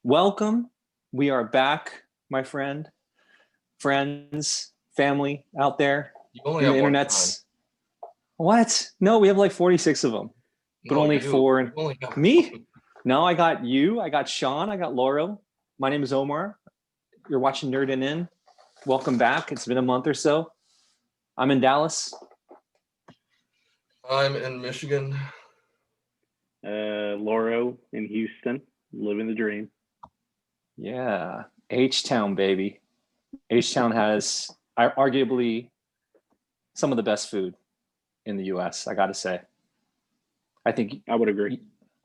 Welcome. We are back, my friends, family out there You only in the have one internets. What? No, we have like 46 of them, but No, only you do. four. You only have Me? one. No, I got you. I got Sean. I got Laurel. My name is Omar. You're watching NerdinIn. Welcome back. It's been a month or so. I'm in Dallas. I'm in Michigan. Lauro in Houston, living the dream. Yeah, H-Town, baby. H-Town has arguably some of the best food in the U.S., I got to say. I think I would agree.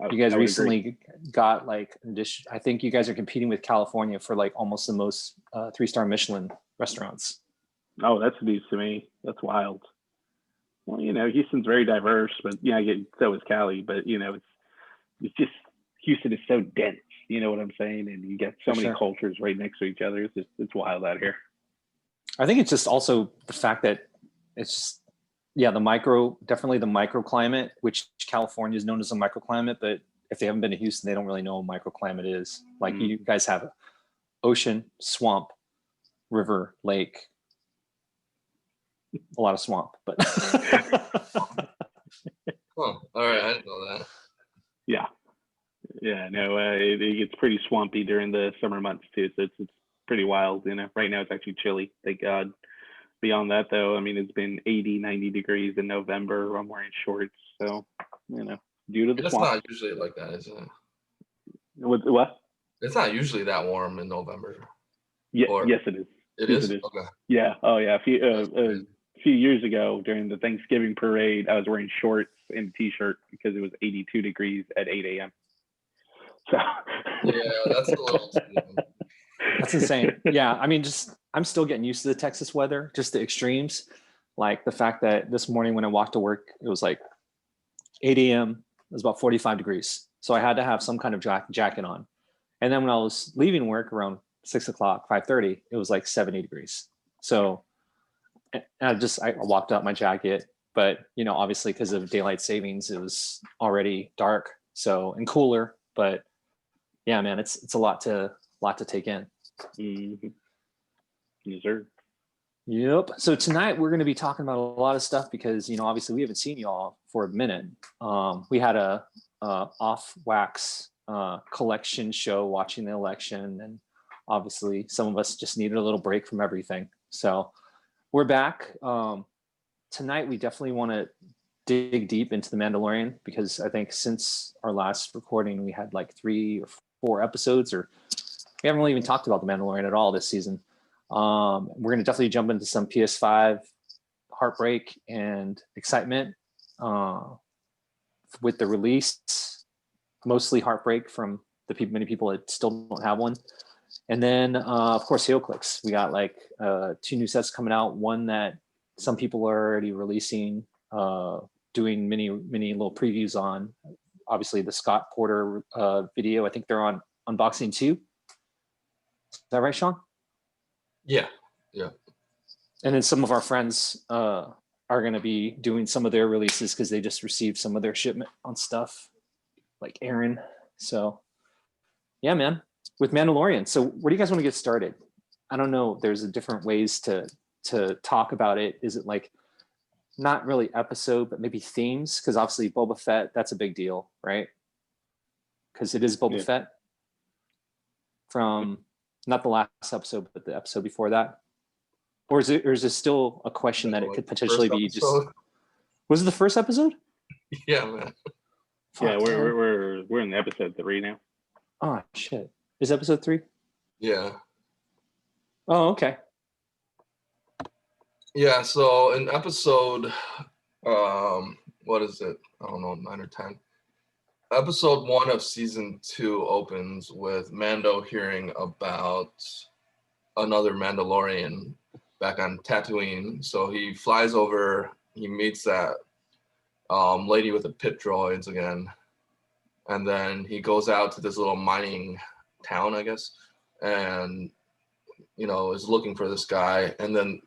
You guys recently got like dish. I think you guys are competing with California for like almost the most 3-star Michelin restaurants. Oh, that's news to me. That's wild. Well, Houston's very diverse, but so is Cali. But it's just Houston is so dense. You know what I'm saying? And you get so many cultures right next to each other. It's wild out here. I think it's just also the fact that it's just, definitely the microclimate, which California is known as a microclimate, but if they haven't been to Houston, they don't really know what microclimate is. Like you guys have ocean, swamp, river, lake, a lot of swamp, but. All right, I didn't know that. Yeah. No, it gets pretty swampy during the summer months too, so it's pretty wild. Right now it's actually chilly, thank God. Beyond that, though, I mean, it's been 80, 90 degrees in November. I'm wearing shorts, so due to the swamp. It's not usually like that, is it? What? It's not usually that warm in November. Yeah, yes, it is. It is? Okay. Yeah. Oh, yeah. A few years ago during the Thanksgiving parade, I was wearing shorts and a t-shirt because it was 82 degrees at 8 a.m. So. Yeah, that's a little. That's insane. Yeah, I mean, I'm still getting used to the Texas weather, just the extremes. Like the fact that this morning when I walked to work, it was like 8 a.m. It was about 45 degrees. So I had to have some kind of jacket on. And then when I was leaving work around 6 o'clock, 5:30, it was like 70 degrees. So I walked out my jacket, but obviously because of daylight savings, it was already dark. So, and cooler, but yeah, man, it's a lot to take in. Mm-hmm. Yes, sir. Yep. So tonight we're going to be talking about a lot of stuff because obviously we haven't seen y'all for a minute. We had a off wax collection show watching the election, and obviously some of us just needed a little break from everything. So we're back. Tonight we definitely want to dig deep into the Mandalorian because I think since our last recording we had like 3 or 4 episodes, or we haven't really even talked about the Mandalorian at all this season. We're going to definitely jump into some PS5 heartbreak and excitement with the release, mostly heartbreak from many people that still don't have one. And then, of course, heroclix. We got like 2 new sets coming out. One that some people are already releasing, doing many little previews on. Obviously, the Scott Porter video. I think they're on unboxing 2. Is that right, Sean? Yeah. And then some of our friends are going to be doing some of their releases because they just received some of their shipment on stuff, like Aaron. So, yeah, man, with Mandalorian. So, where do you guys want to get started? I don't know. There's different ways to talk about it. Is it like not really episode, but maybe themes? Because obviously Boba Fett, that's a big deal, right? Because it is Boba Fett from not the last episode, but the episode before that. Or is it still a question that it could potentially be just? Was it the first episode? Yeah, man. Yeah, we're in episode 3 now. Oh shit! Is episode 3? Yeah. Oh, okay. Yeah, so in episode, what is it? I don't know, 9 or 10. Episode 1 of season 2 opens with Mando hearing about another Mandalorian back on Tatooine. So he flies over, he meets that lady with the pit droids again. And then he goes out to this little mining town, I guess, and, is looking for this guy. And then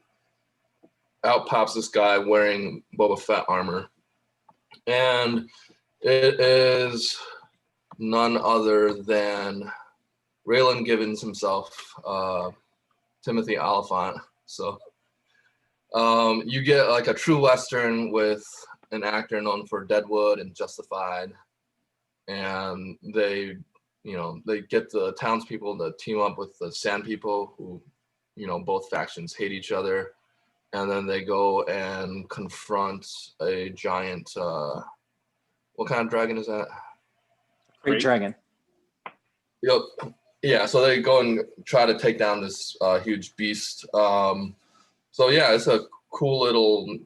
out pops this guy wearing Boba Fett armor. And it is none other than Raylan Givens himself, Timothy Oliphant. So you get like a true Western with an actor known for Deadwood and Justified. And they get the townspeople to team up with the Sand People, who, both factions hate each other. And then they go and confront a giant, what kind of dragon is that? Great dragon. Yep. Yeah, so they go and try to take down this huge beast. So yeah, it's a cool little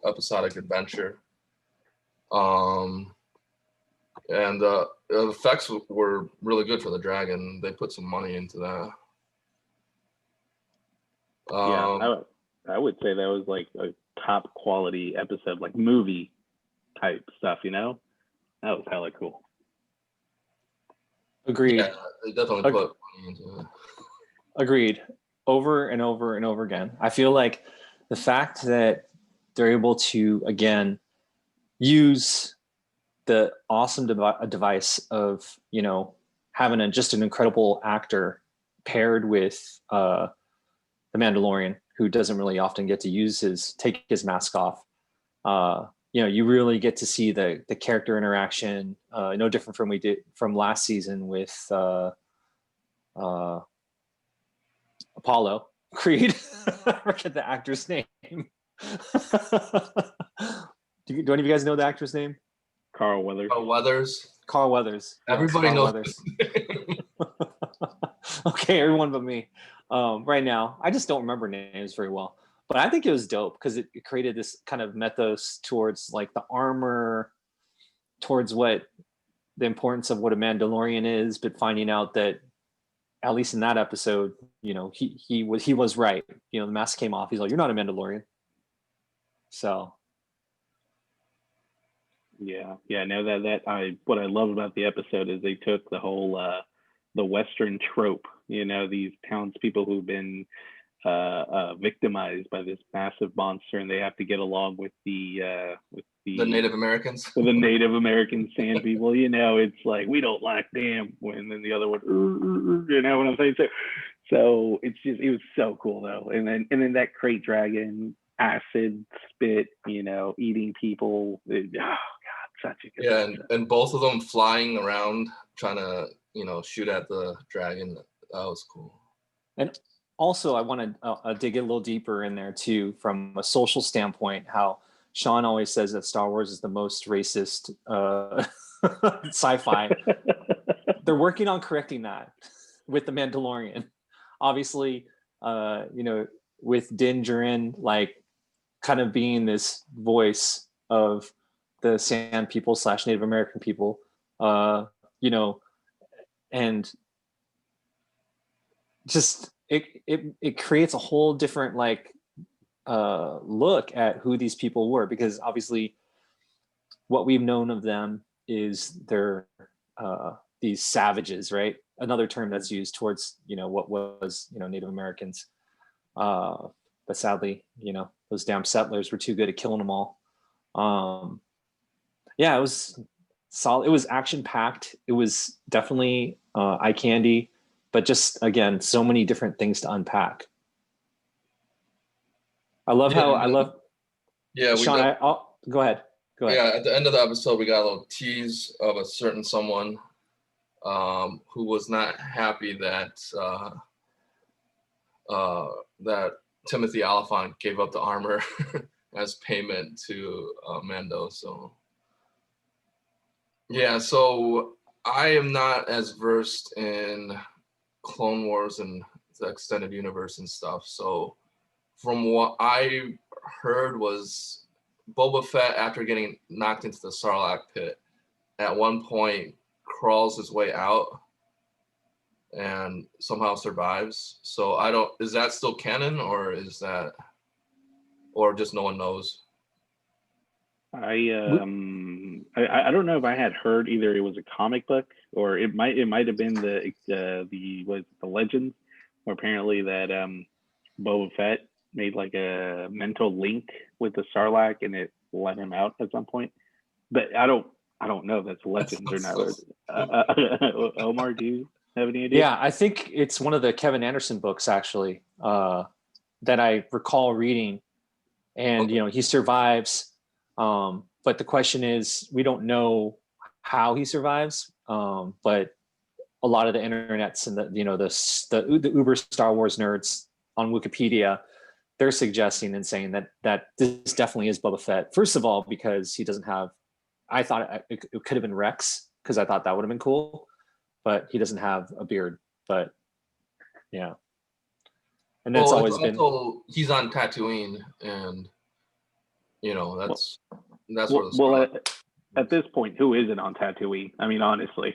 episodic adventure. And the effects were really good for the dragon. They put some money into that. Yeah, I would say that was like a top quality episode, like movie type stuff, That was hella cool. Agreed. Yeah, they definitely put money into it. Agreed. Over and over and over again. I feel like the fact that they're able to, again, use the awesome device of, having just an incredible actor paired with the Mandalorian, who doesn't really often get to take his mask off. You really get to see the character interaction, no different from last season with Apollo Creed. I forget the actor's name. Do any of you guys know the actor's name? Carl Weathers. Carl Weathers. Everybody knows Weathers. Okay, everyone but me. Right now, I just don't remember names very well. But I think it was dope because it created this kind of mythos towards like the armor, towards what the importance of what a Mandalorian is, but finding out that, at least in that episode, he was right. The mask came off. He's like, "You're not a Mandalorian." So. Yeah. No, what I love about the episode is they took the whole the Western trope. These townspeople who've been victimized by this massive monster, and they have to get along with the Native Americans. With the Native American Sand People. It's like, we don't like them, and then the other one, you know what I'm saying? So it was so cool though. And then that crate dragon, acid spit, eating people. Oh God, such a good. Yeah, and both of them flying around trying to shoot at the dragon. That was cool. And also, I want to dig a little deeper in there too, from a social standpoint. How Sean always says that Star Wars is the most racist sci-fi. They're working on correcting that with the Mandalorian. Obviously, with Din Djarin, like, kind of being this voice of the Sand people / Native American people, and just it creates a whole different look at who these people were, because obviously what we've known of them is they're these savages, right? Another term that's used towards what was Native Americans, but sadly those damn settlers were too good at killing them all. It was solid. It was action packed. It was definitely eye candy, but just, again, so many different things to unpack. I love Sean. Go ahead. Yeah, at the end of the episode, we got a little tease of a certain someone who was not happy that that Timothy Oliphant gave up the armor as payment to Mando. So yeah, so I am not as versed in Clone Wars and the extended universe and stuff. So from what I heard was Boba Fett, after getting knocked into the Sarlacc pit, at one point crawls his way out and somehow survives. So is that still canon, or is that, or just no one knows? I don't know if I had heard either it was a comic book or it might have been the Legends, where apparently that Boba Fett made like a mental link with the Sarlacc and it let him out at some point. But I don't know if that's Legends or not. Omar, do you? have any idea? Yeah, I think it's one of the Kevin Anderson books actually that I recall reading, and he survives. But the question is, we don't know how he survives. But a lot of the internets and the Uber Star Wars nerds on Wikipedia, they're suggesting and saying that this definitely is Boba Fett. First of all, because he doesn't have, I thought it could have been Rex, because I thought that would have been cool, but he doesn't have a beard. But yeah, and that's always been. He's on Tatooine, and that's where the well at this point, who isn't on Tatooine? I mean, honestly.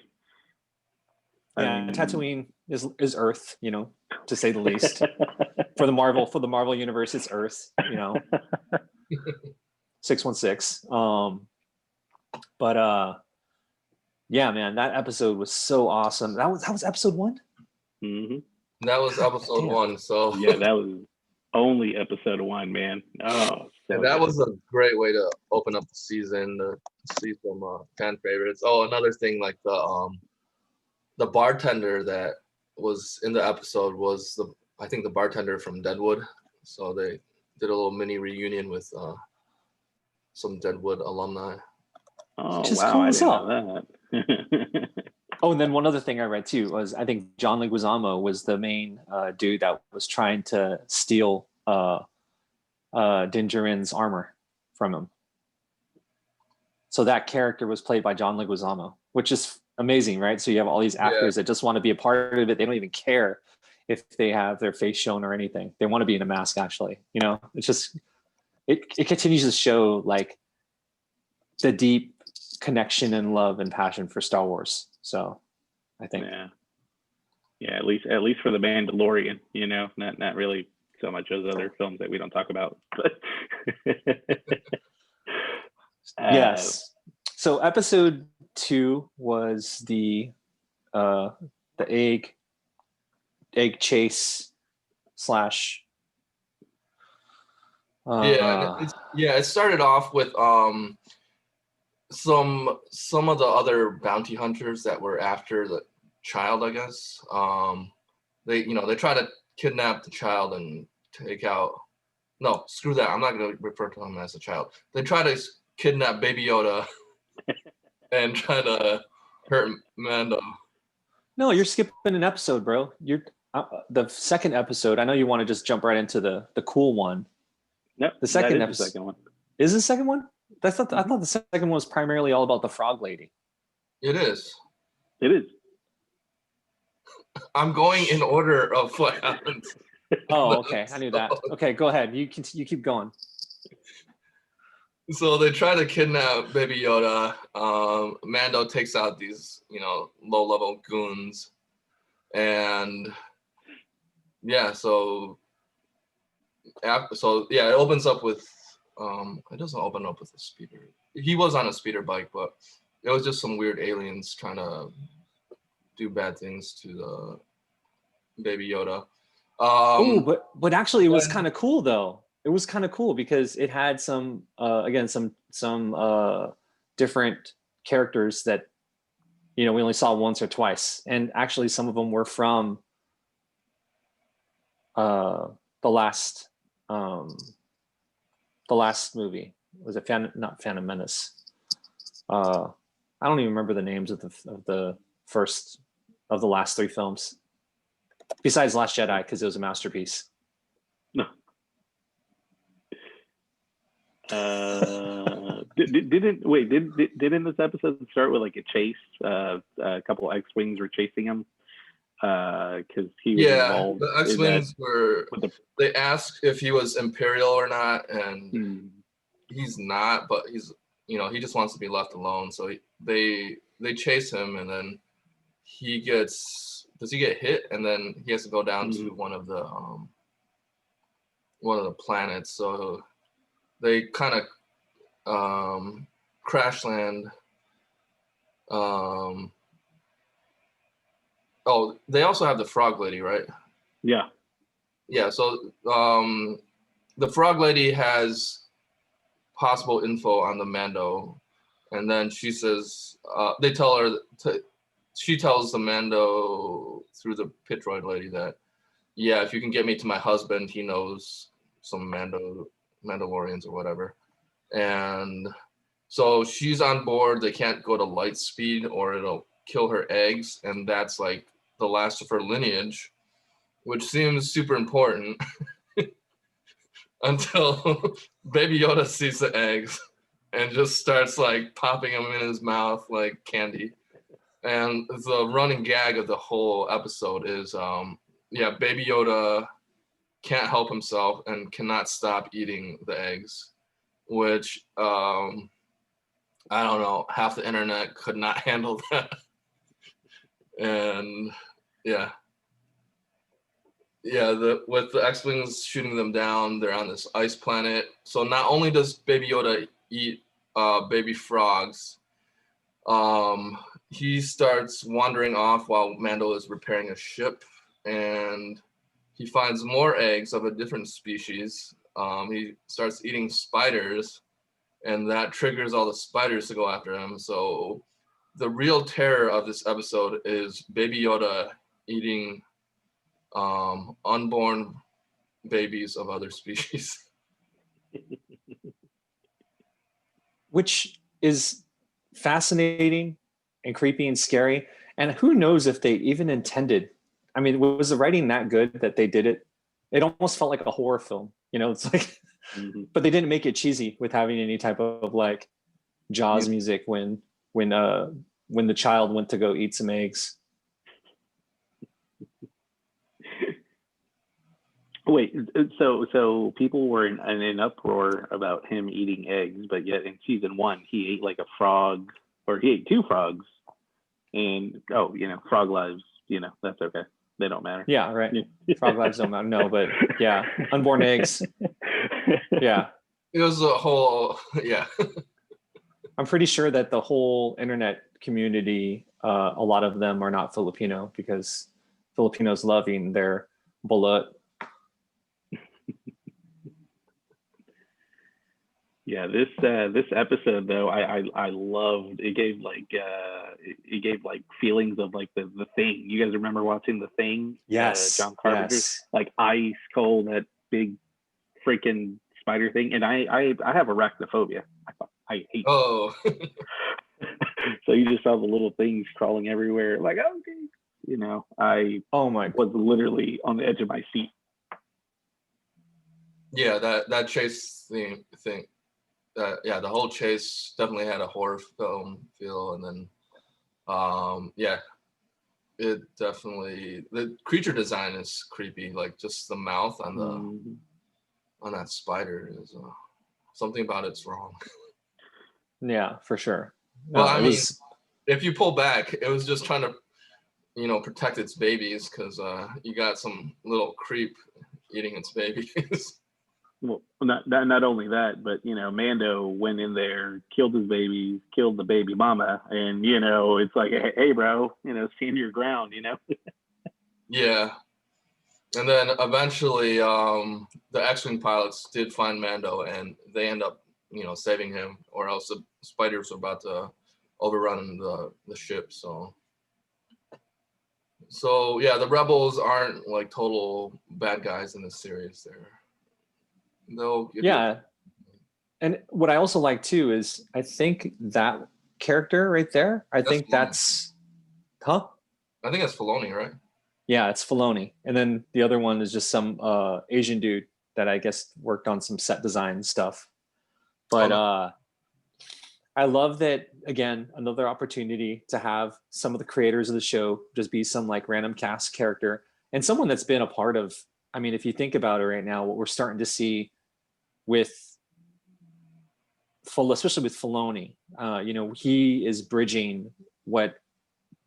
Tatooine is Earth, to say the least. for the Marvel universe, it's Earth, 616. Yeah, man, that episode was so awesome. That was episode 1. Mm-hmm. That was episode 1. So yeah, that was only episode 1, man. Oh, and that was a great way to open up the season, to see some fan favorites. Oh, another thing, like the bartender that was in the episode was I think the bartender from Deadwood. So they did a little mini reunion with some Deadwood alumni. Oh, which is wow, cool I as didn't hell. know that. Oh, and then one other thing I read too was, I think John Leguizamo was the main dude that was trying to steal Din Djarin's armor from him. So that character was played by John Leguizamo, which is amazing, right? So you have all these actors that just want to be a part of it. They don't even care if they have their face shown or anything. They want to be in a mask, actually. It's just, it continues to show like the deep connection and love and passion for Star Wars. So I think. Yeah, at least for the Mandalorian, not really so much as other films that we don't talk about. Yes. So episode 2 was the egg chase slash. It started off with some of the other bounty hunters that were after the child, I guess. They try to kidnap the child and take out. No, screw that. I'm not going to refer to him as a child. They try to kidnap Baby Yoda and try to hurt Mando. No, you're skipping an episode, bro. You're the second episode. I know you want to just jump right into the cool one. Nope, the second episode. The second one. Is the second one? I thought the second one was primarily all about the frog lady. It is. It is. I'm going in order of what happened. Oh, okay. I knew that. Okay, go ahead. You keep going. So they try to kidnap Baby Yoda. Mando takes out these, low-level goons, and so it opens up with. It doesn't open up with a speeder. He was on a speeder bike, but it was just some weird aliens trying to do bad things to the Baby Yoda. But actually, it was kind of cool though. It was kind of cool because it had some different characters that we only saw once or twice, and actually some of them were from the last movie. Was it not Phantom Menace? I don't even remember the names of the last 3 films, besides Last Jedi, because it was a masterpiece. No. Didn't this episode start with like a chase? A couple X-wings were chasing him because he was involved. The X-wings they asked if he was Imperial or not, and he's not, but he's he just wants to be left alone. So they chase him, and then does he get hit, and then he has to go down to one of the planets. So they kind of crash land. They also have the frog lady, right? Yeah. So the frog lady has possible info on the Mando, and then she says she tells the Mando through the pit droid lady that, yeah, if you can get me to my husband, he knows some Mandalorians or whatever. And so she's on board. They can't go to light speed or it'll kill her eggs. And that's like the last of her lineage, which seems super important until Baby Yoda sees the eggs and just starts like popping them in his mouth like candy. And the running gag of the whole episode is, Baby Yoda can't help himself and cannot stop eating the eggs, which I don't know, half the internet could not handle that. And with the X-Wings shooting them down, they're on this ice planet. So not only does Baby Yoda eat baby frogs, he starts wandering off while Mando is repairing a ship, and he finds more eggs of a different species. He starts eating spiders, and that triggers all the spiders to go after him. So the real terror of this episode is Baby Yoda eating unborn babies of other species. Which is fascinating and creepy and scary. And who knows if they even intended, I mean, was the writing that good that they did it? It almost felt like a horror film, it's like, but they didn't make it cheesy with having any type of like Jaws music when the child went to go eat some eggs. Wait, so people were in an uproar about him eating eggs, but yet in season 1 he ate like a frog, or he ate 2 frogs, and frog lives, that's okay. They don't matter. Yeah, right. Frog lives don't matter. No, but yeah, unborn eggs. Yeah. It was a whole, I'm pretty sure that the whole internet community, a lot of them are not Filipino because Filipinos loving their bullet. Yeah, this episode though, I loved. It gave like feelings of like the Thing. You guys remember watching The Thing? Yes. John Carpenter, yes. like ice cold, that big freaking spider thing. And I have arachnophobia. I hate. Oh. So you just saw the little things crawling everywhere. Like, okay, I was literally on the edge of my seat. Yeah, that chase thing. The whole chase definitely had a horror film feel, and then it definitely, the creature design is creepy, like just the mouth on the on that spider is something about it's wrong. Yeah, for sure. Well, I mean, if you pull back, it was just trying to protect its babies, because you got some little creep eating its babies. Well, not only that, but Mando went in there, killed his babies, killed the baby mama, and it's like, hey, bro, stand your ground, Yeah, and then eventually, the X-wing pilots did find Mando, and they end up, saving him, or else the spiders were about to overrun the ship. So yeah, the rebels aren't like total bad guys in this series. And what I also like too is I think that character right there, I think Filoni. that's I think that's Filoni, right? Yeah, it's Filoni. And then the other one is just some Asian dude that I guess worked on some set design stuff. But I love that, again, another opportunity to have some of the creators of the show just be some like random cast character, and someone that's been a part of, I mean, if you think about it right now, what we're starting to see especially with Filoni, he is bridging what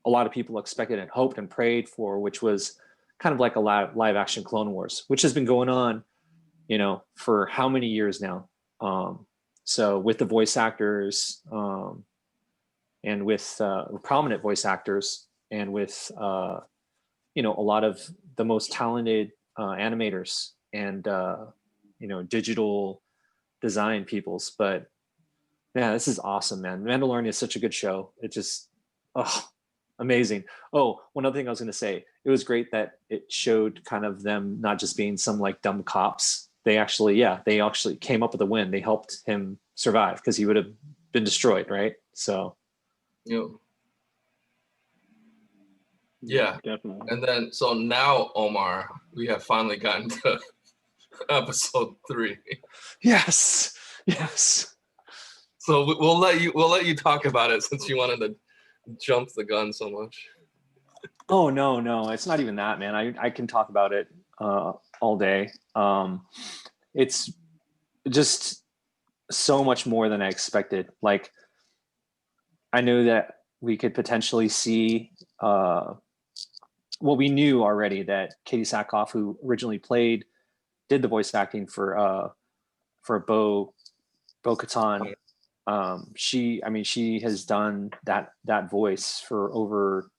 a lot of people expected and hoped and prayed for, which was kind of like a live action Clone Wars, which has been going on, for how many years now. So with the voice actors, and with prominent voice actors, and with a lot of the most talented animators and digital design peoples. But yeah, this is awesome, man. Mandalorian is such a good show. It just, Amazing. Oh, one other thing I was going to say, it was great that it showed kind of them not just being some like dumb cops. They actually, yeah, they actually came up with a win. They helped him survive because he would have been destroyed, right? So, Yep. Yeah. Definitely. And then, so now, Omar, we have finally gotten to episode 3. yes, yes. So we'll let you talk about it since you wanted to jump the gun so much. Oh no, it's not even that, man. I can talk about it all day. It's just so much more than I expected. Like, I knew that we could potentially see well, we knew already that Katie Sackhoff, who originally did the voice acting for Bo-Katan. She has done that voice for over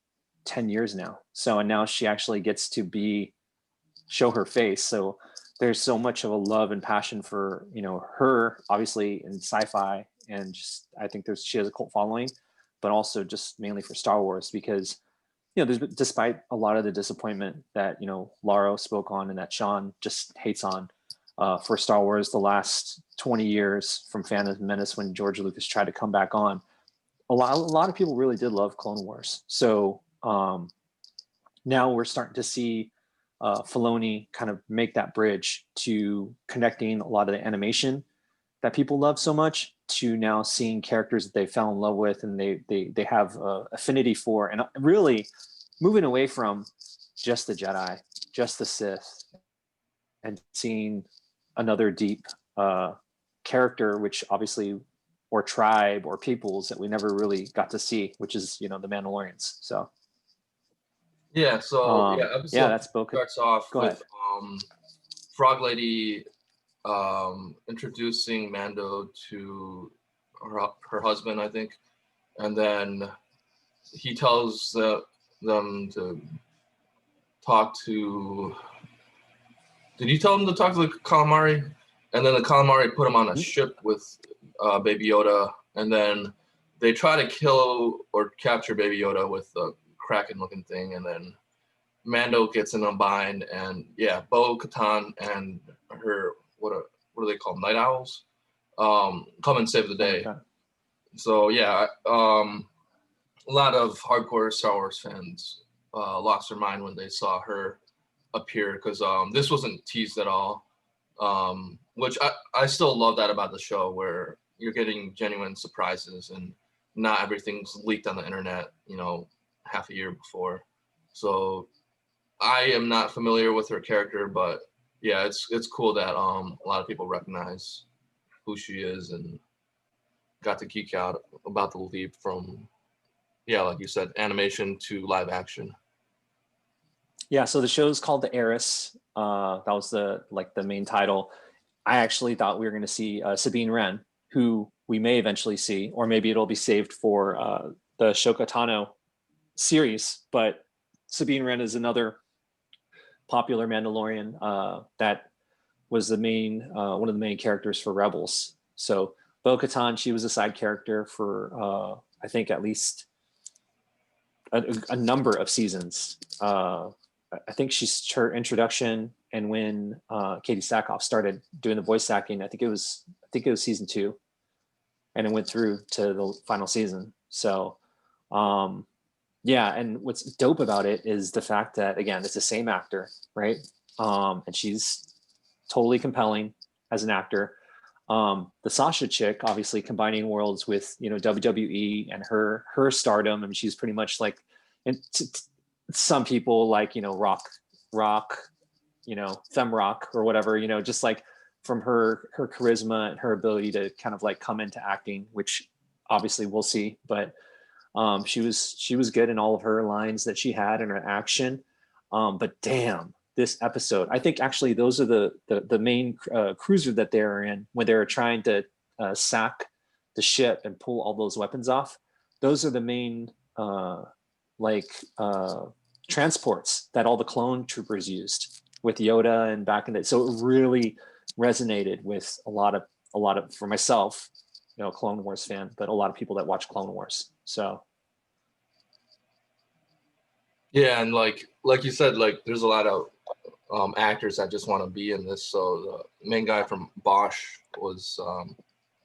10 years now. So, and now she actually gets to show her face. So there's so much of a love and passion for, her, obviously, in sci-fi, and just, I think she has a cult following, but also just mainly for Star Wars, because despite a lot of the disappointment that Laro spoke on and that Sean just hates on for Star Wars the last 20 years from Phantom Menace, when George Lucas tried to come back on, a lot of people really did love Clone Wars. So now we're starting to see Filoni kind of make that bridge to connecting a lot of the animation that people love so much to now seeing characters that they fell in love with and they have affinity for, and really moving away from just the Jedi, just the Sith, and seeing another deep character, which obviously, or tribe or peoples that we never really got to see, which is the Mandalorians. So yeah, so episode that's starts off Go with ahead. Frog Lady introducing Mando to her husband, I think, and then he tells them to talk to. Did he tell them to talk to the calamari? And then the calamari put him on a ship with Baby Yoda, and then they try to kill or capture Baby Yoda with the Kraken-looking thing, and then Mando gets in a bind, and Bo-Katan and her what are they called, night owls, come and save the day. Okay. So a lot of hardcore Star Wars fans lost their mind when they saw her appear, because this wasn't teased at all, which I still love that about the show, where you're getting genuine surprises and not everything's leaked on the internet half a year before. So I am not familiar with her character, but yeah, it's cool that a lot of people recognize who she is and got to geek out about the leap from, like you said, animation to live action. Yeah, so the show's called The Heiress. That was the main title. I actually thought we were going to see Sabine Wren, who we may eventually see, or maybe it'll be saved for the Ahsoka Tano series. But Sabine Wren is another popular Mandalorian that was the main one of the main characters for Rebels. So Bo-Katan, she was a side character for I think at least a number of seasons. I think her introduction, and when Katie Sackhoff started doing the voice acting, I think it was season 2, and it went through to the final season. So and what's dope about it is the fact that, again, it's the same actor, right? And she's totally compelling as an actor. The Sasha chick, obviously combining worlds with WWE and her stardom. I mean, she's pretty much like, some people like rock, femme rock or whatever, just like from her charisma and her ability to kind of like come into acting, which obviously we'll see. But she was good in all of her lines that she had in her action. But damn, this episode, I think actually those are the main cruiser that they're in when they're trying to sack the ship and pull all those weapons off. Those are the main transports that all the clone troopers used with Yoda and back in the. So it really resonated with a lot of for myself, Clone Wars fan, but a lot of people that watch Clone Wars. So Yeah, and like you said, like there's a lot of actors that just want to be in this. So the main guy from Bosch was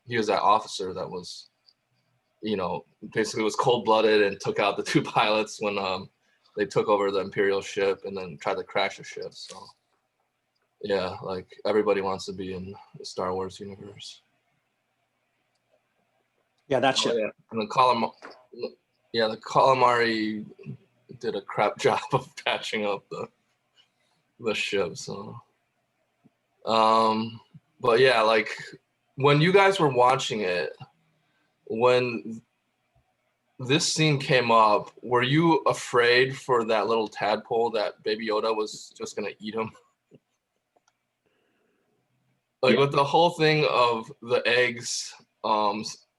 he was that officer that was, you know, basically was cold-blooded and took out the two pilots when they took over the Imperial ship and then tried to crash the ship. So yeah, like everybody wants to be in the Star Wars universe. Yeah, that ship. Oh, yeah. And the calamari did a crap job of patching up the ship. So, but yeah, like when you guys were watching it, when this scene came up, were you afraid for that little tadpole that Baby Yoda was just gonna eat him? Like with the whole thing of the eggs,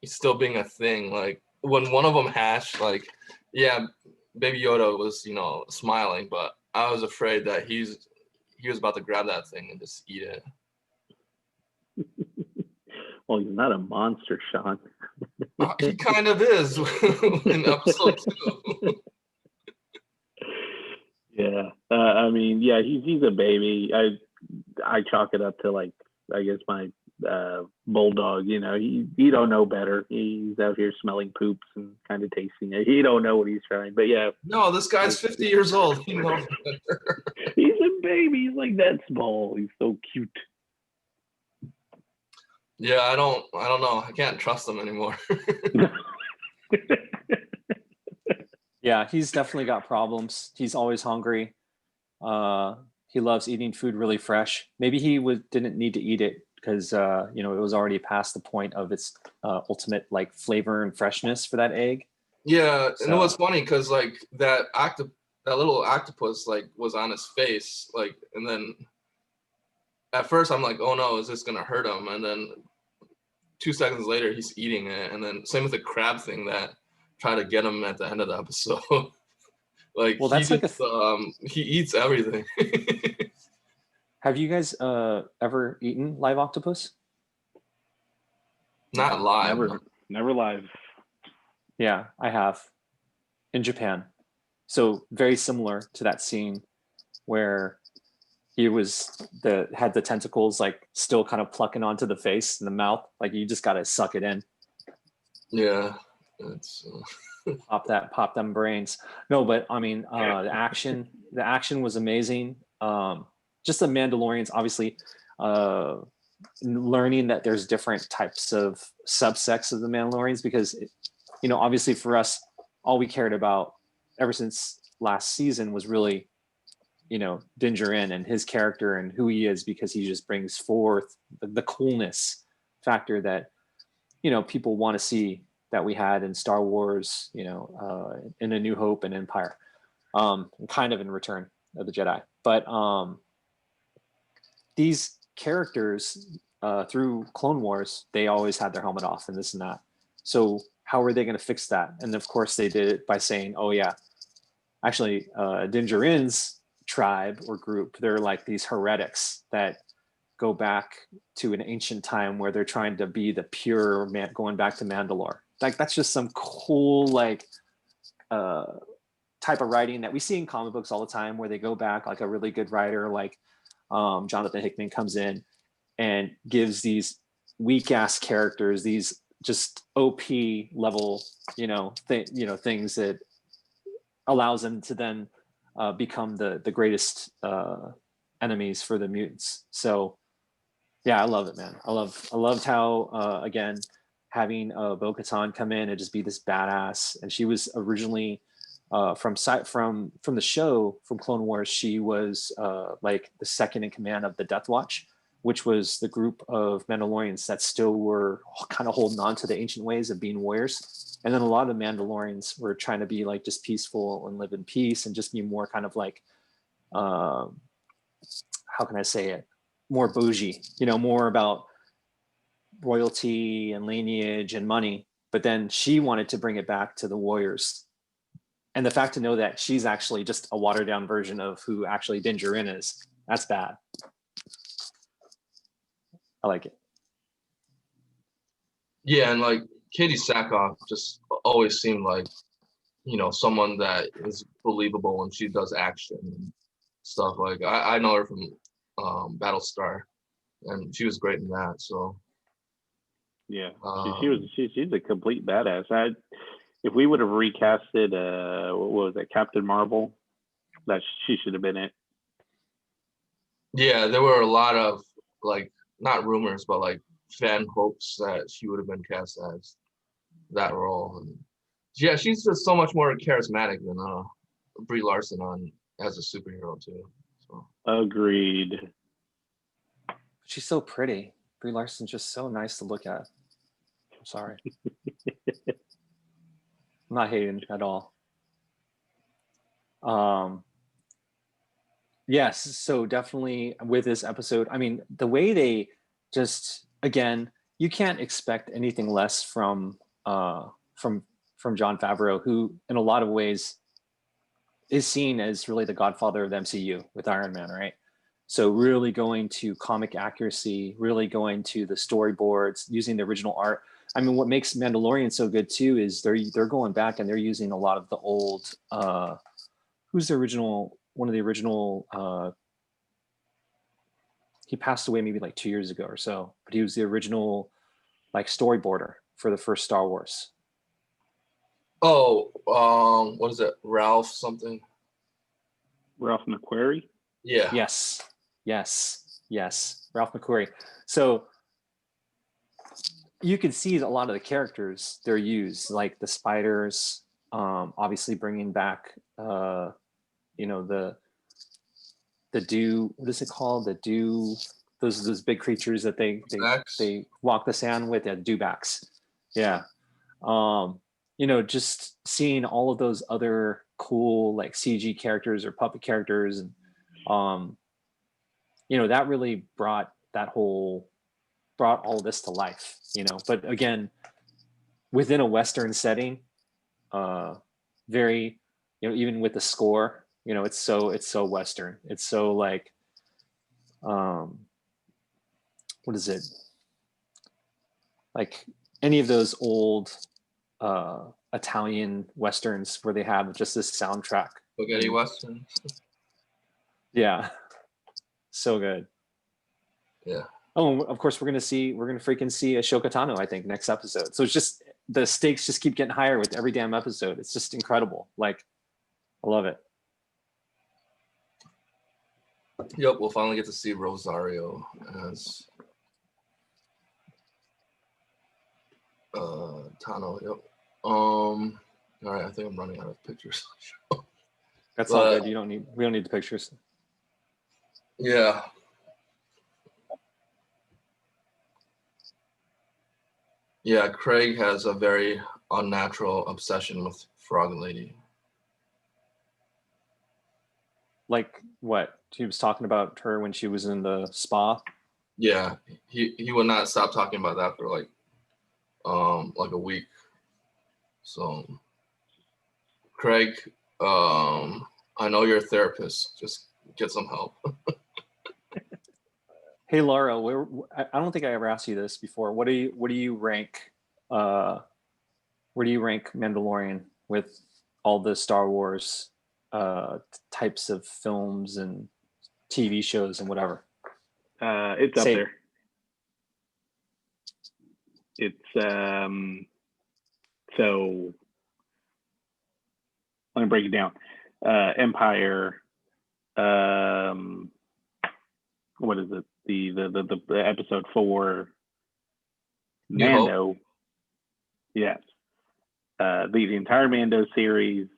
still being a thing. Like when one of them hatched, like yeah, Baby Yoda was, you know, smiling, but I was afraid that he was about to grab that thing and just eat it. Well, he's not a monster, Sean. He kind of is in episode 2. Yeah, I mean, yeah, he's a baby. I chalk it up to, like, I guess my bulldog. You know, he don't know better. He's out here smelling poops and kind of tasting it. He don't know what he's trying. But yeah, No, this guy's 50 years old. He knows better. he's a baby. He's like that small. He's so cute. Yeah, I don't know. I can't trust him anymore. Yeah, he's definitely got problems. He's always hungry. He loves eating food really fresh. Maybe he didn't need to eat it because you know, it was already past the point of its ultimate like flavor and freshness for that egg. Yeah, So. and it was funny because like that little octopus like was on his face, like, and then at first I'm like, oh no, is this gonna hurt him? And then 2 seconds later he's eating it, and then same with the crab thing that tried to get him at the end of the episode. Like, well, that's he eats everything. Have you guys ever eaten live octopus? Not live. Never live. Yeah, I have in Japan. So very similar to that scene where he had the tentacles like still kind of plucking onto the face and the mouth. Like you just gotta suck it in. Yeah, it's pop them brains. No, but I mean the action was amazing. Just the Mandalorians, obviously, learning that there's different types of subsects of the Mandalorians, because you know, obviously for us, all we cared about ever since last season was really, you know, Din Djarin and his character and who he is, because he just brings forth the coolness factor that, you know, people want to see that we had in Star Wars, you know, in A New Hope and Empire, and kind of in Return of the Jedi. But these characters through Clone Wars, they always had their helmet off and this and that. So how are they going to fix that? And of course they did it by saying, oh yeah, actually Din Djarin's tribe or group, they're like these heretics that go back to an ancient time where they're trying to be the pure man, going back to Mandalore. Like that's just some cool like type of writing that we see in comic books all the time, where they go back, like a really good writer like Jonathan Hickman comes in and gives these weak ass characters these just OP level, you know, things that allows them to then become the greatest enemies for the mutants. So yeah, I love it, man. I loved how again, having Bo-Katan come in and just be this badass. And she was originally from the show, from Clone Wars, she was like the second in command of the Death Watch, which was the group of Mandalorians that still were kind of holding on to the ancient ways of being warriors. And then a lot of the Mandalorians were trying to be like just peaceful and live in peace and just be more kind of like, how can I say it? More bougie, you know, more about royalty and lineage and money. But then she wanted to bring it back to the warriors. And the fact to know that she's actually just a watered down version of who actually Din Djarin is, that's bad. I like it. Yeah, and like Katie Sackhoff just always seemed like someone that is believable when she does action and stuff. Like I know her from Battlestar, and she was great in that. So yeah, she's a complete badass. If we would have recasted, what was it, Captain Marvel, that she should have been it. Yeah, there were a lot of like not rumors, but like fan hopes that she would have been cast as that role. And yeah, she's just so much more charismatic than Brie Larson as a superhero too. So Agreed. She's so pretty. Brie Larson's just so nice to look at. I'm sorry. I'm not hating at all. Yes, so definitely with this episode, I mean, the way they just, again, you can't expect anything less from Jon Favreau, who in a lot of ways is seen as really the godfather of the MCU with Iron Man, right? So really going to comic accuracy, really going to the storyboards, using the original art. I mean, what makes Mandalorian so good too is they're going back and they're using a lot of the old, who's the original, one of the original, he passed away maybe like 2 years ago or so, but he was the original like storyboarder for the first Star Wars. Oh, what is it? Ralph something? Ralph McQuarrie? Yeah. Yes. Ralph McQuarrie. So you can see a lot of the characters they're used, like the spiders, obviously bringing back, the dew, what is it called? The dew, those big creatures that they walk the sand with, dewbacks. Yeah. Just seeing all of those other cool like CG characters or puppet characters, and that really brought all this to life, but again, within a Western setting, very, even with the score, it's so Western. It's so like, what is it? Like any of those old Italian Westerns where they have just this soundtrack. Spaghetti Western. Yeah. So good. Yeah. Oh, of course, we're gonna freaking see Ahsoka Tano, I think, next episode. So it's just, the stakes just keep getting higher with every damn episode. It's just incredible. Like, I love it. Yep, we'll finally get to see Rosario as Tano. Yep. All right, I think I'm running out of pictures. That's all good. We don't need the pictures. Yeah. Yeah, Craig has a very unnatural obsession with Frog Lady. Like what? He was talking about her when she was in the spa. Yeah, he would not stop talking about that for like a week. So Craig, I know you're a therapist. Just get some help. Hey Laura, I don't think I ever asked you this before. Where do you rank Mandalorian with all the Star Wars types of films and TV shows and whatever? It's up there. It's so let me break it down. Empire, what is it? The episode 4, Mando. Yes. The entire Mando series.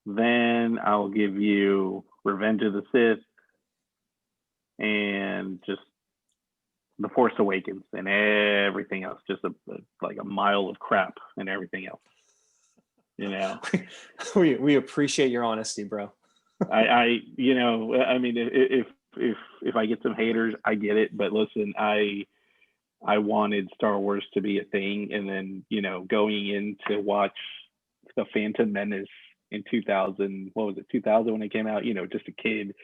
Then I'll give you Revenge of the Sith and just The Force Awakens and everything else. Just like a mile of crap and everything else. We appreciate your honesty, bro. I mean, if I get some haters, I get it. But listen, I wanted Star Wars to be a thing, and then going in to watch The Phantom Menace in 2000, what was it, 2000 when it came out? Just a kid,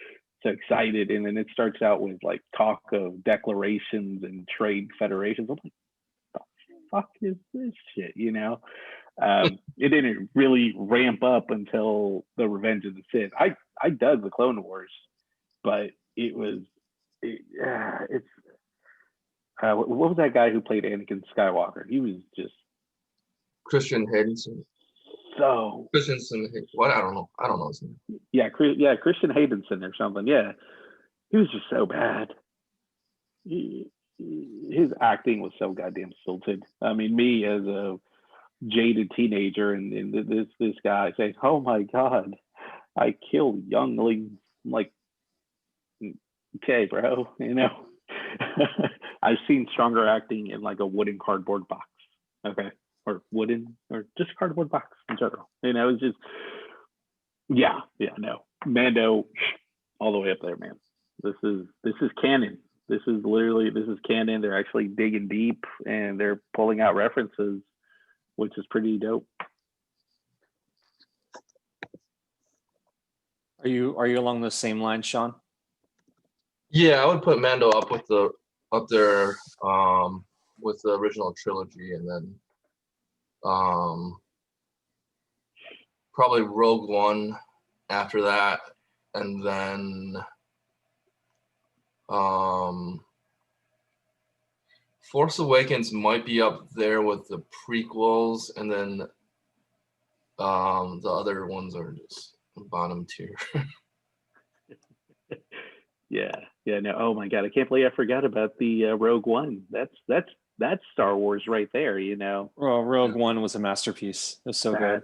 so excited, and then it starts out with like talk of declarations and trade federations. I'm like, the fuck is this shit? It didn't really ramp up until the Revenge of the Sith. I dug the Clone Wars, but it's what was that guy who played Anakin Skywalker? He was just Christian Haydenson. So what? I don't know his name. Yeah, Christian Haydenson or something. Yeah, he was just so bad. His acting was so goddamn stilted. I mean, me as a jaded teenager, and this guy saying, "Oh my God, I killed younglings." I'm like, okay, bro, you know. I've seen stronger acting in like a wooden cardboard box, okay, or wooden, or just cardboard box in general. You know, it's just, no, Mando, all the way up there, man. This is canon. This is canon. They're actually digging deep and they're pulling out references, which is pretty dope. Are you along those same lines, Sean? Yeah, I would put Mando up there with the original trilogy, and then probably Rogue One after that, and then Force Awakens might be up there with the prequels, and then the other ones are just bottom tier. No, oh my God, I can't believe I forgot about the Rogue One. That's Star Wars right there, you know. Well, Rogue One was a masterpiece. It was so good.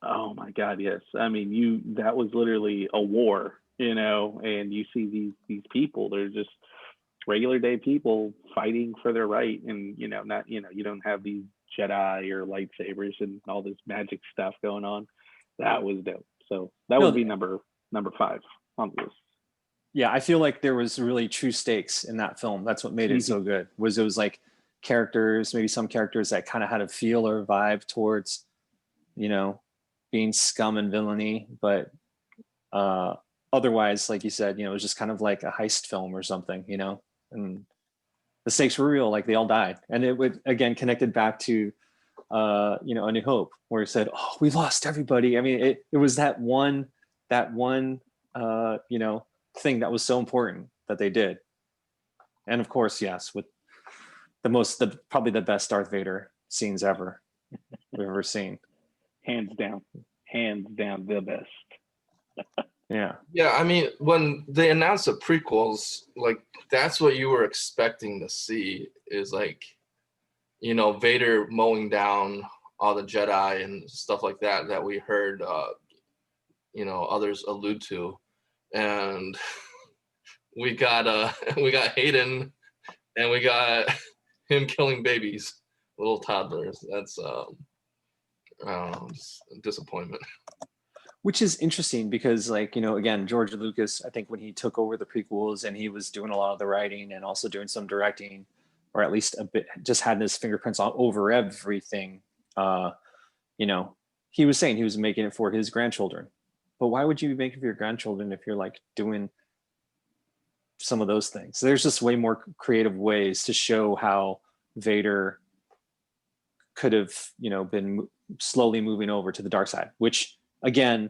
Oh my God, yes. I mean, that was literally a war, you know, and you see these people, they're just regular day people fighting for their right, and you don't have these Jedi or lightsabers and all this magic stuff going on. That was dope. So that would be number 5 on the list. Yeah, I feel like there was really true stakes in that film. That's what made it so good. It was like characters, maybe some characters that kind of had a feel or vibe towards, you know, being scum and villainy, but otherwise, like you said, you know, it was just kind of like a heist film or something, you know, and the stakes were real, like they all died. And it would, again, connected back to, A New Hope, where it said, oh, we lost everybody. I mean, it was that one, thing that was so important that they did. And of course, yes, with probably the best Darth Vader scenes ever we've ever seen. Hands down the best. Yeah, I mean, when they announced the prequels, like that's what you were expecting to see, is like, you know, Vader mowing down all the Jedi and stuff like that we heard others allude to. And we got Hayden, and we got him killing babies, little toddlers. That's just a disappointment. which is interesting because, like, you know, again, George Lucas, I think when he took over the prequels and he was doing a lot of the writing and also doing some directing, or at least a bit, just had his fingerprints all over everything. He was saying he was making it for his grandchildren. But why would you be making it for your grandchildren if you're like doing some of those things? There's just way more creative ways to show how Vader could have, been slowly moving over to the dark side, which again,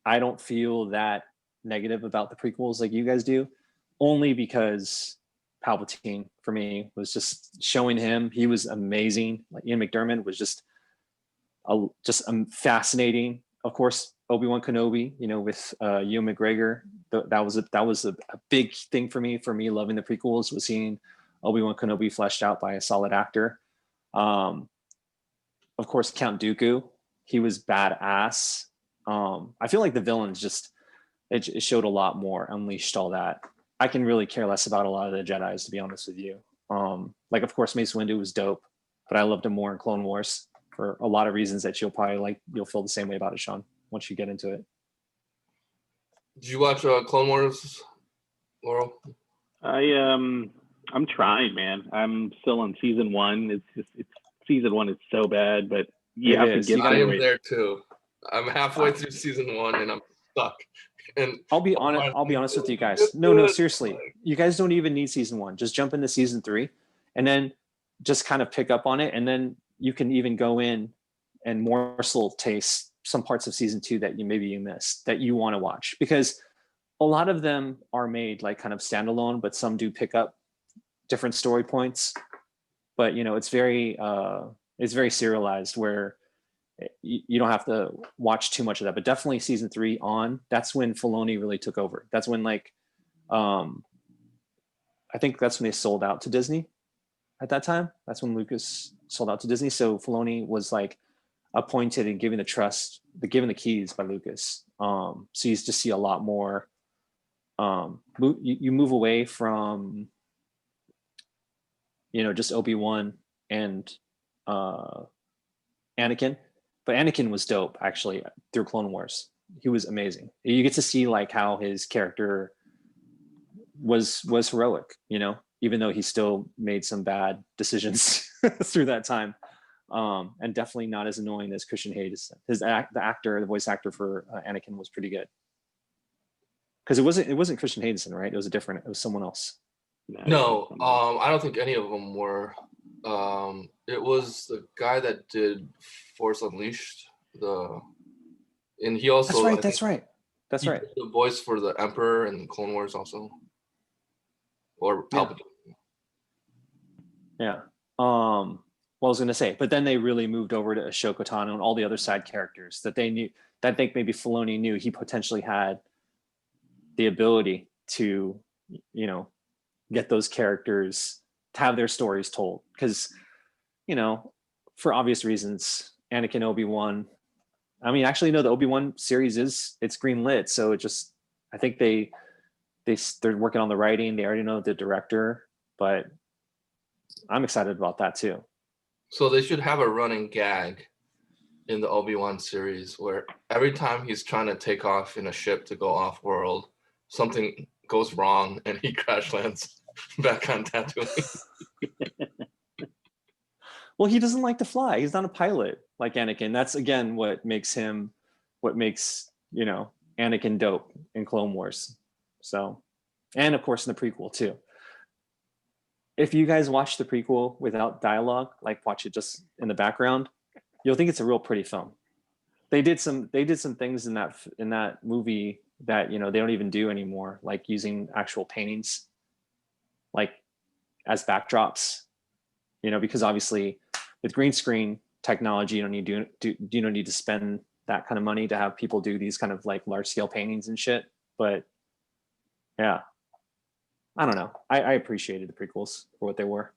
I don't feel that negative about the prequels like you guys do, only because Palpatine for me was just showing him, he was amazing. Like Ian McDiarmid was just fascinating. Of course, Obi-Wan Kenobi, with Ewan McGregor, that was a big thing for me loving the prequels, was seeing Obi-Wan Kenobi fleshed out by a solid actor. Of course, Count Dooku, he was badass. I feel like the villains it showed a lot more, unleashed all that. I can really care less about a lot of the Jedis, to be honest with you. Of course, Mace Windu was dope, but I loved him more in Clone Wars for a lot of reasons that you'll feel the same way about it, Sean, once you get into it. Did you watch Clone Wars, Laurel? I'm trying, man. I'm still on season 1. Season 1 is so bad, but you have to get through it. I am there too. I'm halfway through season 1 and I'm stuck. And I'll be honest with you guys. No, seriously. You guys don't even need season 1. Just jump into season 3 and then just kind of pick up on it. And then you can even go in morsel taste some parts of season 2 that you missed that you want to watch, because a lot of them are made like kind of standalone, but some do pick up different story points. But it's very serialized, where you don't have to watch too much of that. But definitely season 3 on, that's when Filoni really took over. That's when I think that's when they sold out to Disney at that time. That's when Lucas sold out to Disney. So Filoni was like appointed and given given the keys by Lucas. So you just see a lot more. You move away from just Obi-Wan and Anakin, but Anakin was dope actually through Clone Wars. He was amazing. You get to see like how his character was heroic, even though he still made some bad decisions through that time, and definitely not as annoying as Christian Hayes. The voice actor for Anakin was pretty good, because it wasn't Christian Hayes, right? It was someone else. No, I don't think any of them were. It was the guy that did Force Unleashed, and he also That's right. He did the voice for the Emperor in Clone Wars also, or Palpatine. Yeah. Well, I was gonna say, but then they really moved over to Ahsoka Tano and all the other side characters that they knew. That I think maybe Filoni knew he potentially had the ability to, get those characters to have their stories told, because for obvious reasons, Anakin, Obi-Wan, actually no, the Obi-Wan series it's green lit, so I think they're working on the writing. They already know the director, but I'm excited about that too. So they should have a running gag in the Obi-Wan series where every time he's trying to take off in a ship to go off world, something goes wrong and he crash lands back on Tatooine. Well, he doesn't like to fly. He's not a pilot like Anakin. That's again what makes Anakin dope in Clone Wars. So, and of course in the prequel too. If you guys watch the prequel without dialogue, like watch it just in the background, you'll think it's a real pretty film. They did some things in that movie that they don't even do anymore, like using actual paintings like as backdrops, because obviously with green screen technology, you don't need to spend that kind of money to have people do these kind of like large scale paintings and shit. But yeah, I don't know. I appreciated the prequels for what they were.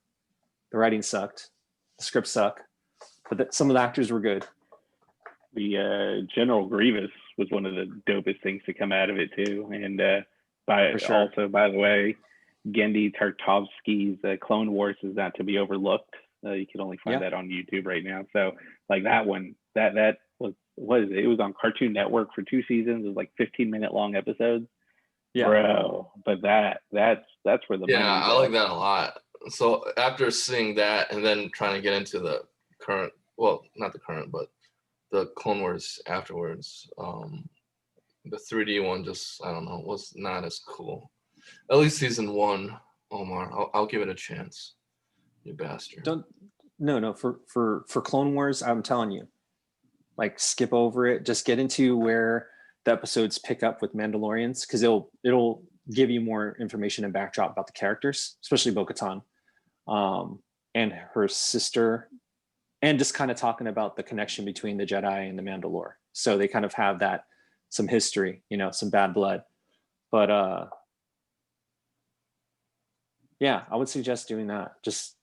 The writing sucked, the script sucked, but some of the actors were good. The General Grievous was one of the dopest things to come out of it too, and also, by the way, Genndy Tartakovsky's Clone Wars is not to be overlooked. You can only find that on YouTube right now. So like that one, that was it was on Cartoon Network for 2 seasons. It was like 15-minute long episodes. Yeah. Bro, but that's where the money I like that a lot. So after seeing that and then trying to get into the current, well, not the current, but the Clone Wars afterwards, the 3D one just, I don't know, was not as cool. At least season 1, Omar. I'll give it a chance. You bastard. No. For Clone Wars, I'm telling you, like skip over it. Just get into where the episodes pick up with Mandalorians, because it'll give you more information and backdrop about the characters, especially Bo-Katan, and her sister, and just kind of talking about the connection between the Jedi and the Mandalore. So they kind of have that, some history, some bad blood. But yeah, I would suggest doing that. Just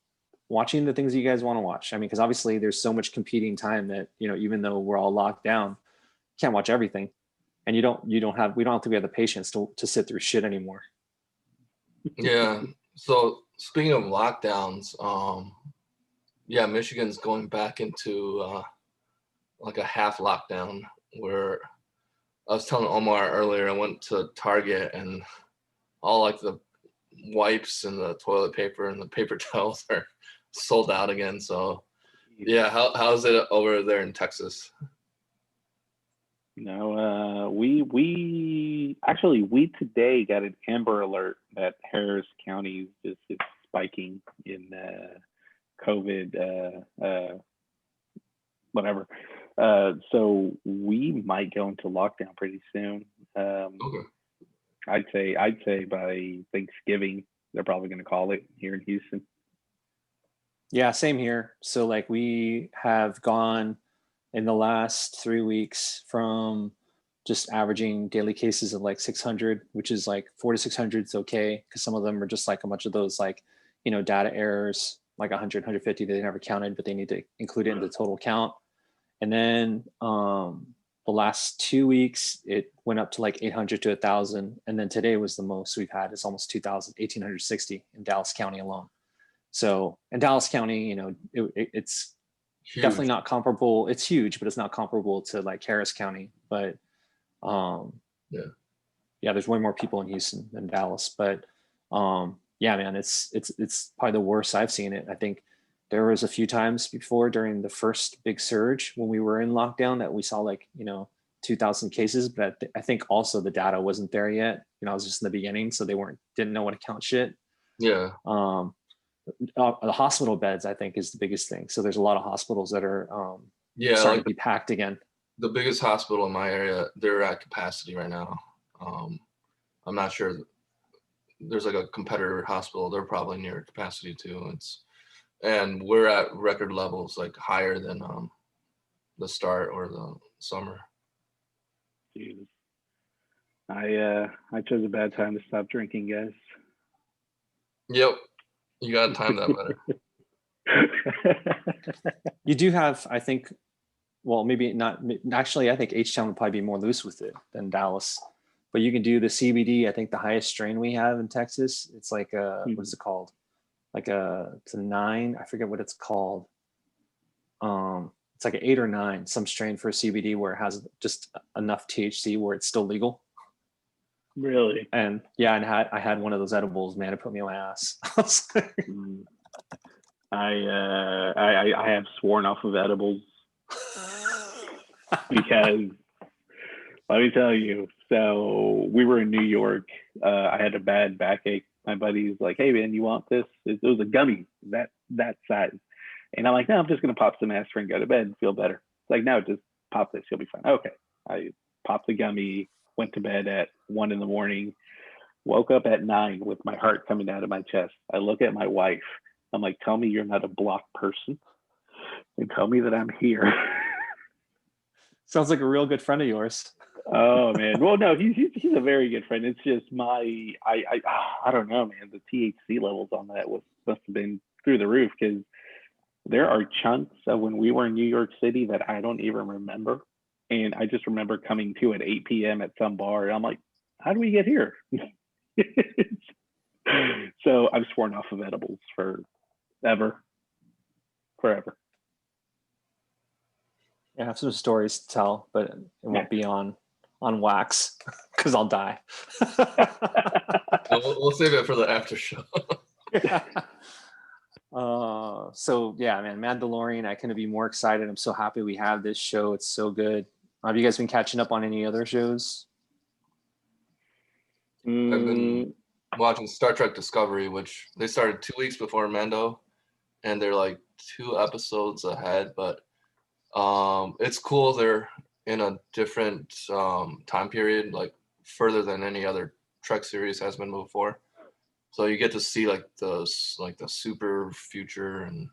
watching the things you guys want to watch. Because obviously there's so much competing time that, even though we're all locked down, you can't watch everything. And we don't have to have the patience to sit through shit anymore. Yeah. So speaking of lockdowns, Michigan's going back into like a half lockdown, where I was telling Omar earlier, I went to Target and all like the wipes and the toilet paper and the paper towels are sold out again. So yeah, how's it over there in Texas? No, we today got an Amber Alert that Harris County is spiking in COVID whatever. So we might go into lockdown pretty soon. Okay. I'd say by Thanksgiving they're probably going to call it here in Houston. Yeah, same here. So like we have gone in the last 3 weeks from just averaging daily cases of like 600, which is like 400 to 600 is okay, because some of them are just like a bunch of those like, data errors, like 100, 150 they never counted, but they need to include it in the total count. And then the last 2 weeks, it went up to like 800 to 1,000. And then today was the most we've had. It's almost 2,000, 1,860 in Dallas County alone. So in Dallas County, it's Huge. definitely not comparable. It's huge, but it's not comparable to like Harris County. But yeah, there's way more people in Houston than Dallas. But yeah, man, it's probably the worst I've seen it. I think there was a few times before during the first big surge when we were in lockdown that we saw like 2,000 cases, but I think also the data wasn't there yet. I was just in the beginning, so they didn't know what to count shit. Yeah. The hospital beds, I think, is the biggest thing. So there's a lot of hospitals that are starting to be packed again. The biggest hospital in my area, they're at capacity right now. I'm not sure. There's like a competitor hospital. They're probably near capacity too. And we're at record levels, like higher than the start or the summer. Jesus. I chose a bad time to stop drinking, guys. Yep. You got to time that better. You do have, I think, well, maybe not. Actually, I think H-Town would probably be more loose with it than Dallas. But you can do the CBD. I think the highest strain we have in Texas, it's like what is it called? Like it's a 9. I forget what it's called. It's like an 8 or 9, some strain for CBD where it has just enough THC where it's still legal. Really? And yeah, and I had one of those edibles, man. It put me on my ass. I have sworn off of edibles because let me tell you. So we were in New York. I had a bad backache. My buddy's like, "Hey man, you want this?" It was a gummy that size, and I'm like, "No, I'm just gonna pop some aspirin, go to bed, and feel better." It's like, "No, just pop this, you'll be fine." Okay, I popped the gummy, went to bed at 1 a.m, woke up at 9 with my heart coming out of my chest. I look at my wife. I'm like, "Tell me you're not a block person, and tell me that I'm here." Sounds like a real good friend of yours. Oh man, well no, he's a very good friend. It's just I don't know, man. The THC levels on that must have been through the roof, because there are chunks of when we were in New York City that I don't even remember, and I just remember coming to at 8 p.m. at some bar, and I'm like, how do we get here? So I've sworn off of edibles forever. I have some stories to tell, but it won't be on wax because I'll die. We'll save it for the after show. So yeah, man, Mandalorian, I couldn't be more excited. I'm so happy we have this show. It's so good. Have you guys been catching up on any other shows? I've been watching Star Trek Discovery, which they started 2 weeks before Mando, and they're like 2 episodes ahead, but it's cool. They're in a different time period, like further than any other Trek series has been before. So you get to see like the super future, and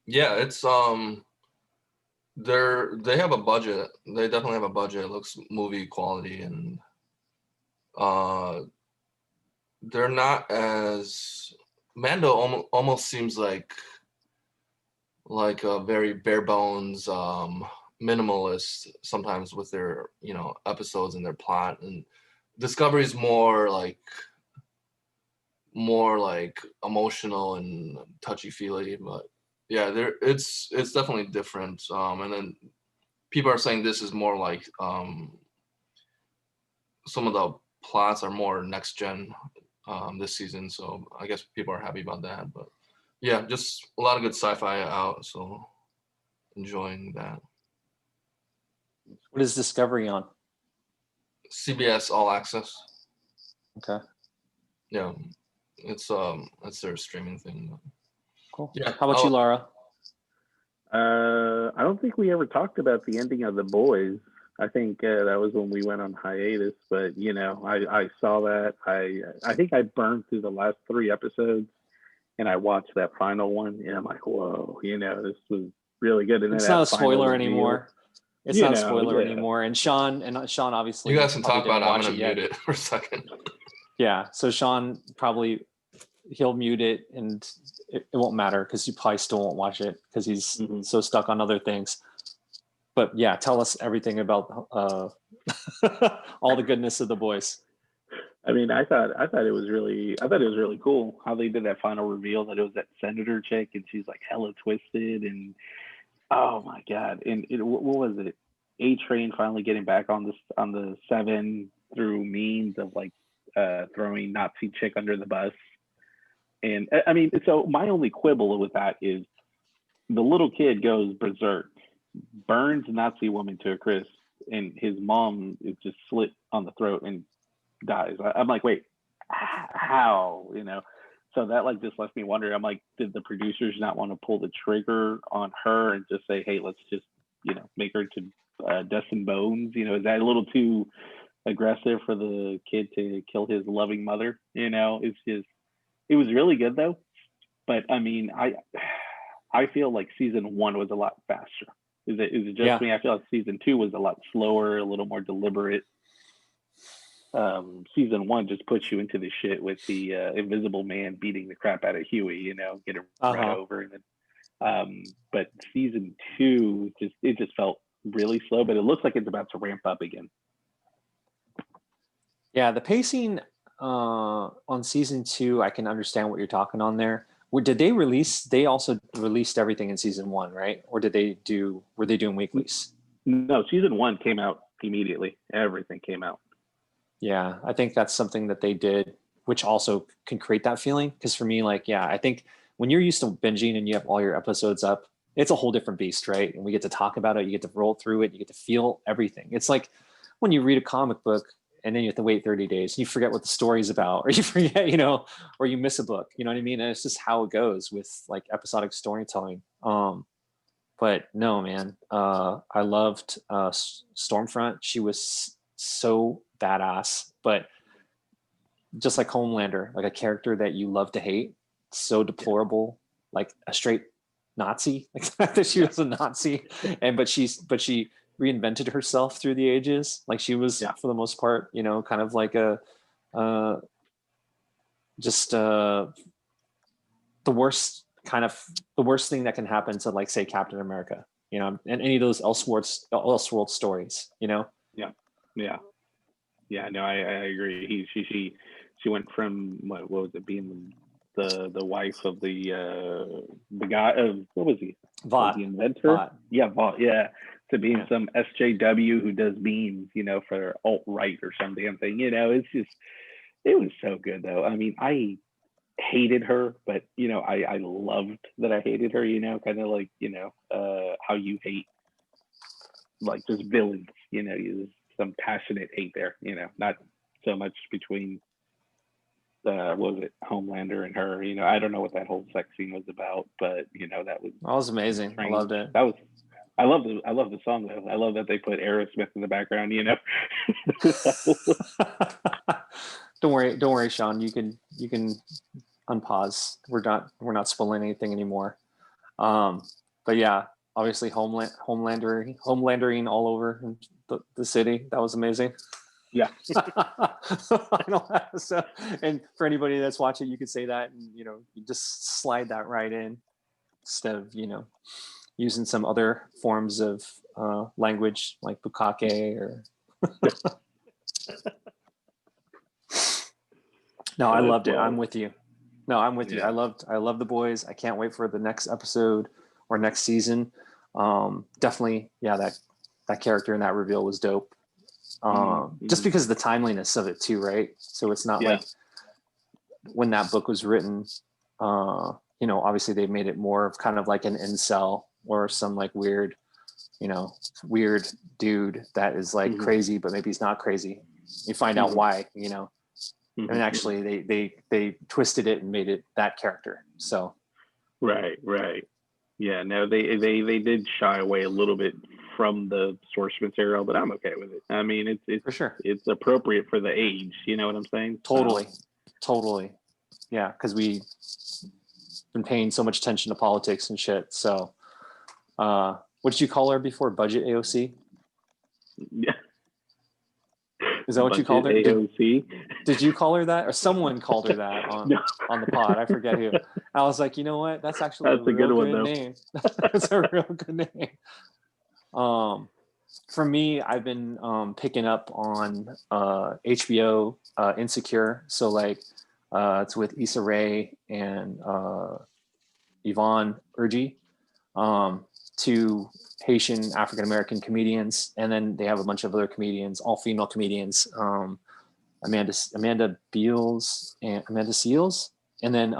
yeah, it's they have a budget. They definitely have a budget. It looks movie quality, and they're not as Mando almost seems like a very bare bones minimalist sometimes with their episodes and their plot, and Discovery's more like emotional and touchy-feely. But yeah, it's definitely different, and then people are saying this is more like some of the plots are more next gen this season, so I guess people are happy about that. But yeah, just a lot of good sci-fi out, so enjoying that. What is Discovery on? CBS All Access. Okay. Yeah, it's their streaming thing. Cool. Yeah. How about you, Laura? I don't think we ever talked about the ending of The Boys. I think that was when we went on hiatus, but I saw that. I think I burned through the last 3 episodes, and I watched that final one, and I'm like, whoa, this was really good. And It's then not a that final spoiler reveal, anymore. It's not a spoiler yeah. anymore. And Sean obviously You guys can probably talk about didn't it. I'm watch going to yet. mute it for a second. Yeah, so Sean probably he'll mute it, and it won't matter because you probably still won't watch it because he's so stuck on other things. But yeah, tell us everything about all the goodness of The Boys. I mean, I thought it was really cool how they did that final reveal that it was that senator chick, and she's like hella twisted, and oh my god! And what was it? A-Train finally getting back on the 7 through means of like throwing Nazi chick under the bus. And I mean, so my only quibble with that is the little kid goes berserk, burns Nazi woman to a crisp, and his mom is just slit on the throat and dies. I'm like, wait, how? So that like just left me wondering. I'm like, did the producers not want to pull the trigger on her and just say, hey, let's just make her to dust and bones? Is that a little too aggressive for the kid to kill his loving mother? It's just, it was really good though. But I mean, I feel like season 1 was a lot faster. Is it just me? I feel like season 2 was a lot slower, a little more deliberate. Season 1 just puts you into the shit with the Invisible Man beating the crap out of Huey, get him run over, and then but season 2 just felt really slow, but it looks like it's about to ramp up again. Yeah, the pacing on season 2, I can understand what you're talking on there. Did they release? They also released everything in season 1, right? Or were they doing weeklies? No, season 1 came out immediately. Everything came out. Yeah, I think that's something that they did, which also can create that feeling. Because for me, I think when you're used to binging and you have all your episodes up, it's a whole different beast, right? And we get to talk about it, you get to roll through it, you get to feel everything. It's like when you read a comic book and then you have to wait 30 days and you forget what the story's about, or you forget, or you miss a book, you know what I mean? And it's just how it goes with like episodic storytelling. But no, man, I loved Stormfront. She was so badass, but just like Homelander, like a character that you love to hate, so deplorable, like a straight Nazi, like the fact that she was a Nazi, but she reinvented herself through the ages. Like she was, for the most part, kind of like the worst thing that can happen to, like, say, Captain America, and any of those Elseworld stories, Yeah, no, I agree. She went from what was it, being the wife of the guy of, what was he? Vought. The inventor. Vought. Yeah, Vought. Yeah, to being some SJW who does memes, for alt-right or some damn thing. It's just, it was so good though. I mean, I hated her, but I loved that I hated her. Kind of like how you hate like just villains. You some passionate hate there, not so much between what was it, Homelander and her. I don't know what that whole sex scene was about, but that was amazing. strange. I loved it. I love the song though. I love that they put Aerosmith in the background. Don't worry, Sean. You can unpause. We're not spoiling anything anymore. But yeah, obviously homelandering all over the city. That was amazing. Yeah. So, and for anybody that's watching, you could say that, and you just slide that right in instead of using some other forms of language like bukake or. No, I loved it. I'm with you. No, I'm with you. I love The Boys. I can't wait for the next episode or next season. Definitely, that character in that reveal was dope. Just because of the timeliness of it too, right? So it's not like when that book was written, obviously they made it more of kind of like an incel or some like weird dude that is like crazy, but maybe he's not crazy. You find out why, and actually they twisted it and made it that character. So right. Yeah, no, they did shy away a little bit from the source material, but I'm okay with it. I mean, For sure. it's appropriate for the age. You know what I'm saying? Totally. Yeah, because we've been paying so much attention to politics and shit. So, what did you call her before? Budget AOC? Yeah. Is that what you called her? AOC. Did you call her that, or someone called her that on the pod? I forget who. I was like, you know what? That's actually a real good name. That's a real good name. For me, I've been picking up on HBO Insecure. So like, it's with Issa Rae and Yvonne Urgi, two Haitian African American comedians, and then they have a bunch of other comedians, all female comedians. Amanda Seals, and then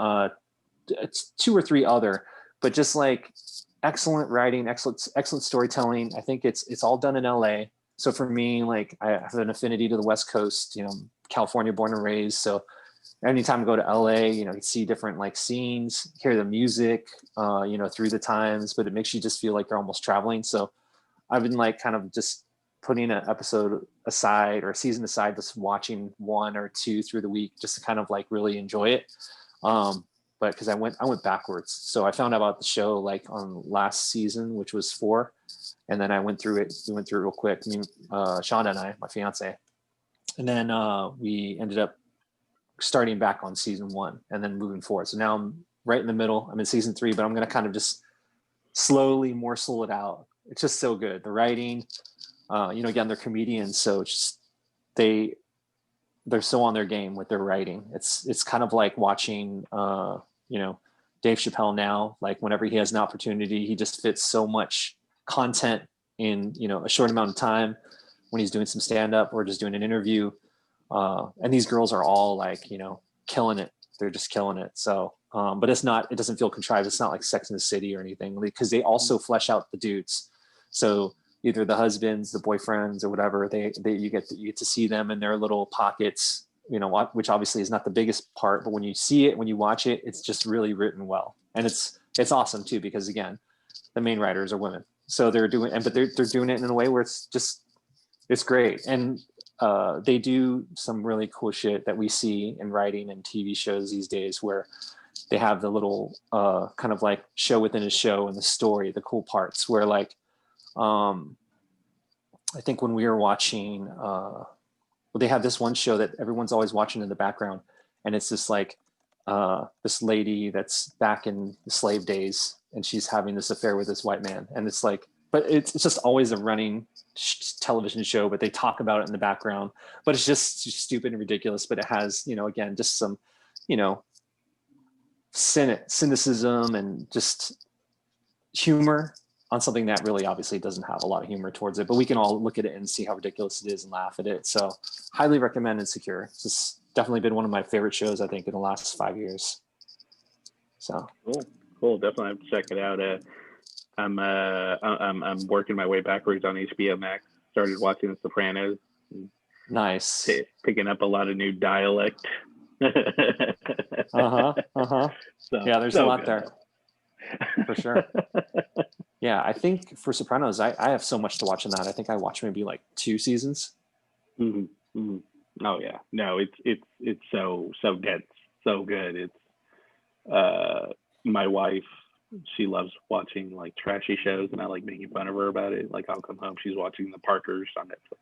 it's 2 or 3 other, but just like excellent writing, excellent storytelling. I think it's all done in LA. So for me, like I have an affinity to the West Coast, California born and raised. So anytime I go to LA, you see different like scenes, hear the music, through the times, but it makes you just feel like you're almost traveling. So I've been like kind of just putting an episode aside or a season aside, just watching 1 or 2 through the week, just to kind of like really enjoy it. But because I went backwards. So I found out about the show like on last season, which was 4. And then I went through it. We went through it real quick. I mean, Shonda and I, my fiance. And then we ended up starting back on season 1 and then moving forward. So now I'm right in the middle. I'm in season 3, but I'm going to kind of just slowly morsel it out. It's just so good. The writing, again, they're comedians. So it's just, they're so on their game with their writing. It's kind of like watching, Dave Chappelle now, like whenever he has an opportunity, he just fits so much content in, a short amount of time when he's doing some stand-up or just doing an interview. And these girls are all like, killing it. They're just killing it. So, but it doesn't feel contrived. It's not like Sex in the City or anything, because they also flesh out the dudes. So either the husbands, the boyfriends, or whatever, you get to see them in their little pockets, which obviously is not the biggest part, but when you see it, when you watch it, it's just really written well. And it's awesome too, because again, the main writers are women. So they're doing it in a way where it's great. And they do some really cool shit that we see in writing and TV shows these days, where they have the little kind of like show within a show and the story, the cool parts, where like, I think when we were watching, they have this one show that everyone's always watching in the background, and it's this like this lady that's back in the slave days, and she's having this affair with this white man, and it's like, but it's just always a running television show, but they talk about it in the background, but it's just stupid and ridiculous, but it has, again, just some, cynicism and just humor on something that really obviously doesn't have a lot of humor towards it, but we can all look at it and see how ridiculous it is and laugh at it. So highly recommend Insecure. It's just definitely been one of my favorite shows, I think, in the last 5 years. So cool. Definitely have to check it out. I'm working my way backwards on HBO Max. Started watching The Sopranos. Nice. Picking up a lot of new dialect. So, yeah, there's a lot there. For sure. Yeah, I think for Sopranos, I have so much to watch in that. I think I watched maybe like 2 seasons. Mm-hmm. Mm-hmm. Oh yeah, no, it's so dense, so good. It's my wife, she loves watching like trashy shows, and I like making fun of her about it. Like I'll come home, she's watching The Parkers on Netflix.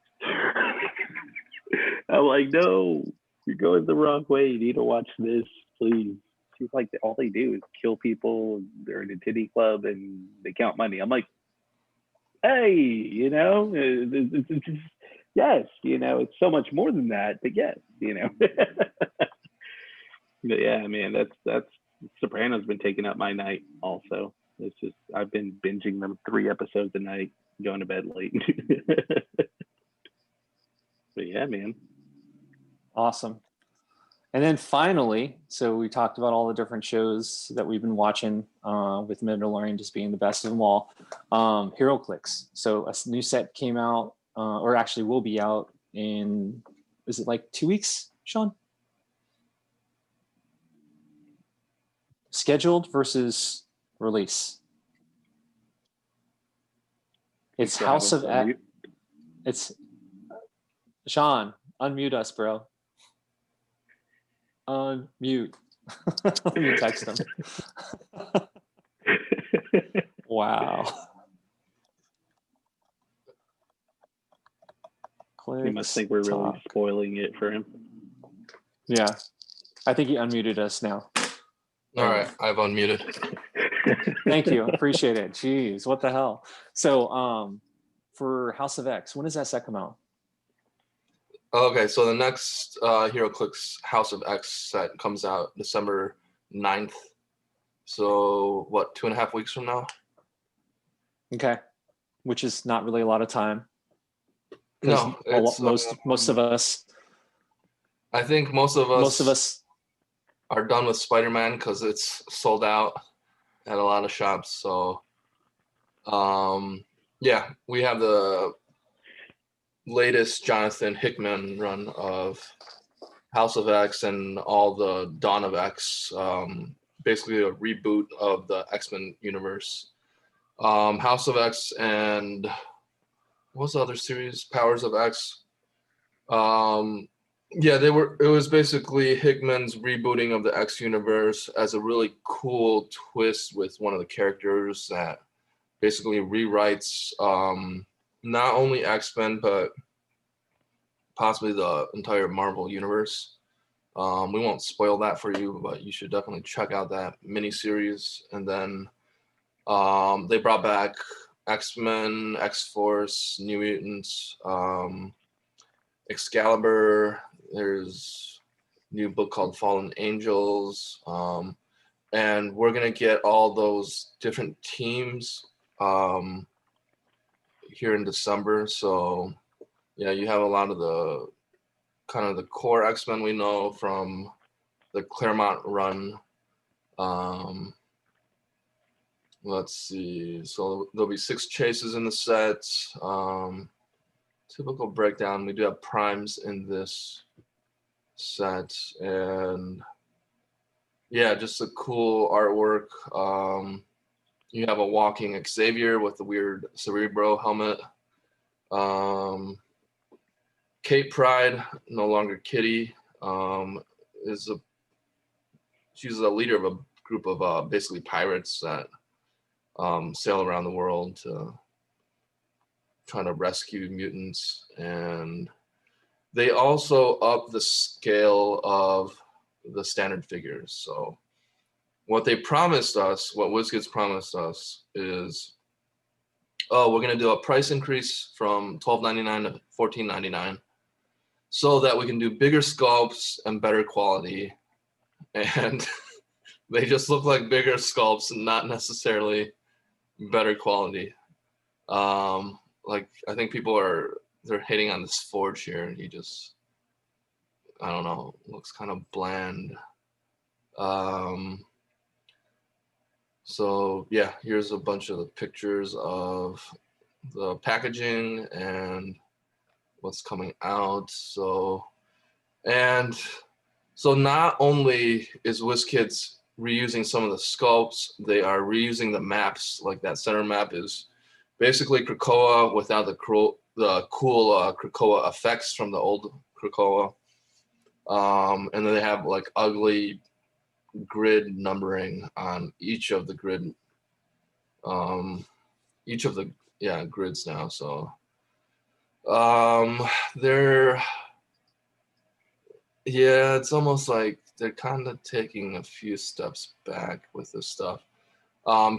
I'm like, no, you're going the wrong way. You need to watch this, please. She's like, all they do is kill people. They're in a titty club and they count money. I'm like, hey, it's just, yes, it's so much more than that, but yes, But yeah, man, that's Sopranos been taking up my night also. It's just, I've been binging them 3 episodes a night, going to bed late. But yeah, man. Awesome. And then finally, so we talked about all the different shows that we've been watching, with Mandalorian just being the best of them all. HeroClix. So a new set came out, or actually will be out in, is it like 2 weeks, Sean? Scheduled versus release. It's So have House him of unmute. X. It's Sean. Unmute us, bro. Unmute. Let me text him. Wow. He must Clix think we're really talk. spoiling it for him. Yeah, I think he unmuted us now. All right, I've unmuted. Thank you, appreciate it. Jeez, what the hell? So, for House of X, when does that set come out? Okay, so the next HeroClix House of X set comes out December 9th. So what, 2.5 weeks from now? Okay, which is not really a lot of time. 'Cause No, it's most of us. I think most of Most of us us. are done with Spider-Man because it's sold out at a lot of shops. So yeah, we have the latest Jonathan Hickman run of House of X and all the Dawn of X, basically a reboot of the X-Men universe. House of X and what's the other series? Powers of X. Yeah, it was basically Hickman's rebooting of the X universe as a really cool twist with one of the characters that basically rewrites not only X-Men but possibly the entire Marvel universe. We won't spoil that for you, but you should definitely check out that miniseries. And then they brought back X-Men, X-Force, New Mutants, Excalibur. There's a new book called Fallen Angels. And we're going to get all those different teams here in December. So, yeah, you have a lot of the kind of the core X-Men we know from the Claremont run. Let's see. So there'll be 6 chases in the set. Typical breakdown. We do have primes in this set, and yeah, just a cool artwork. You have a walking Xavier with the weird Cerebro helmet. Kate Pride, no longer Kitty, she's a leader of a group of basically pirates that sail around the world trying to rescue mutants. And they also up the scale of the standard figures. So what they promised us, what WizKids promised us is, oh, we're going to do a price increase from $12.99 to $14.99 so that we can do bigger sculpts and better quality. And they just look like bigger sculpts and not necessarily better quality. Like, I think they're hating on this Forge here. He just, I don't know, looks kind of bland. So yeah, here's a bunch of the pictures of the packaging and what's coming out. So not only is WizKids reusing some of the sculpts, they are reusing the maps. Like that center map is basically Krakoa without the cool Krakoa effects from the old Krakoa. And then they have like ugly grid numbering on each of the grids now. So it's almost like they're kind of taking a few steps back with this stuff.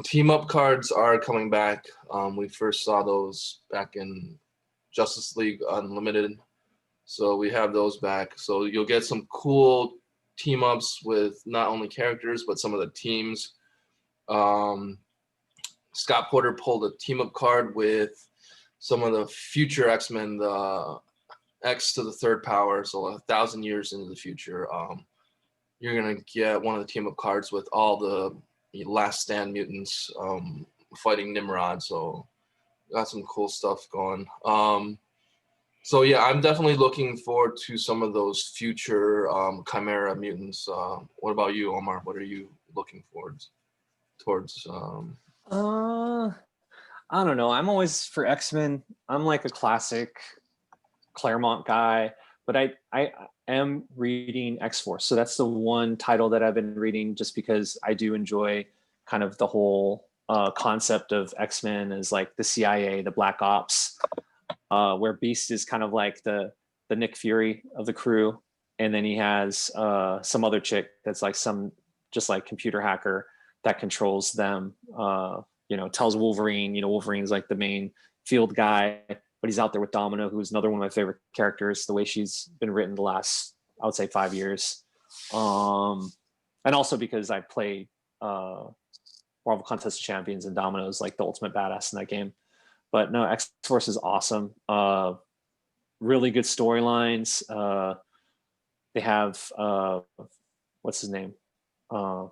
Team up cards are coming back. We first saw those back in Justice League Unlimited. So we have those back. So you'll get some cool team ups with not only characters, but some of the teams. Scott Porter pulled a team up card with some of the future X-Men, the X to the third power. So 1,000 years into the future, you're going to get one of the team up cards with all the Last Stand mutants fighting Nimrod. So got some cool stuff going. So yeah, I'm definitely looking forward to some of those future Chimera mutants. What about you, Omar? What are you looking forward towards? I don't know. I'm always for X-Men. I'm like a classic Claremont guy, but I am reading X-Force. So that's the one title that I've been reading just because I do enjoy kind of the whole concept of X-Men as like the CIA, the Black Ops, where Beast is kind of like the Nick Fury of the crew. And then he has some other chick that's like some just like computer hacker that controls them. Tells Wolverine, Wolverine's like the main field guy, but he's out there with Domino, who's another one of my favorite characters, the way she's been written the last, I would say, 5 years. And also because I play Marvel Contest of Champions, and Domino's like the ultimate badass in that game. But no, X-Force is awesome. Really good storylines. They have what's his name? The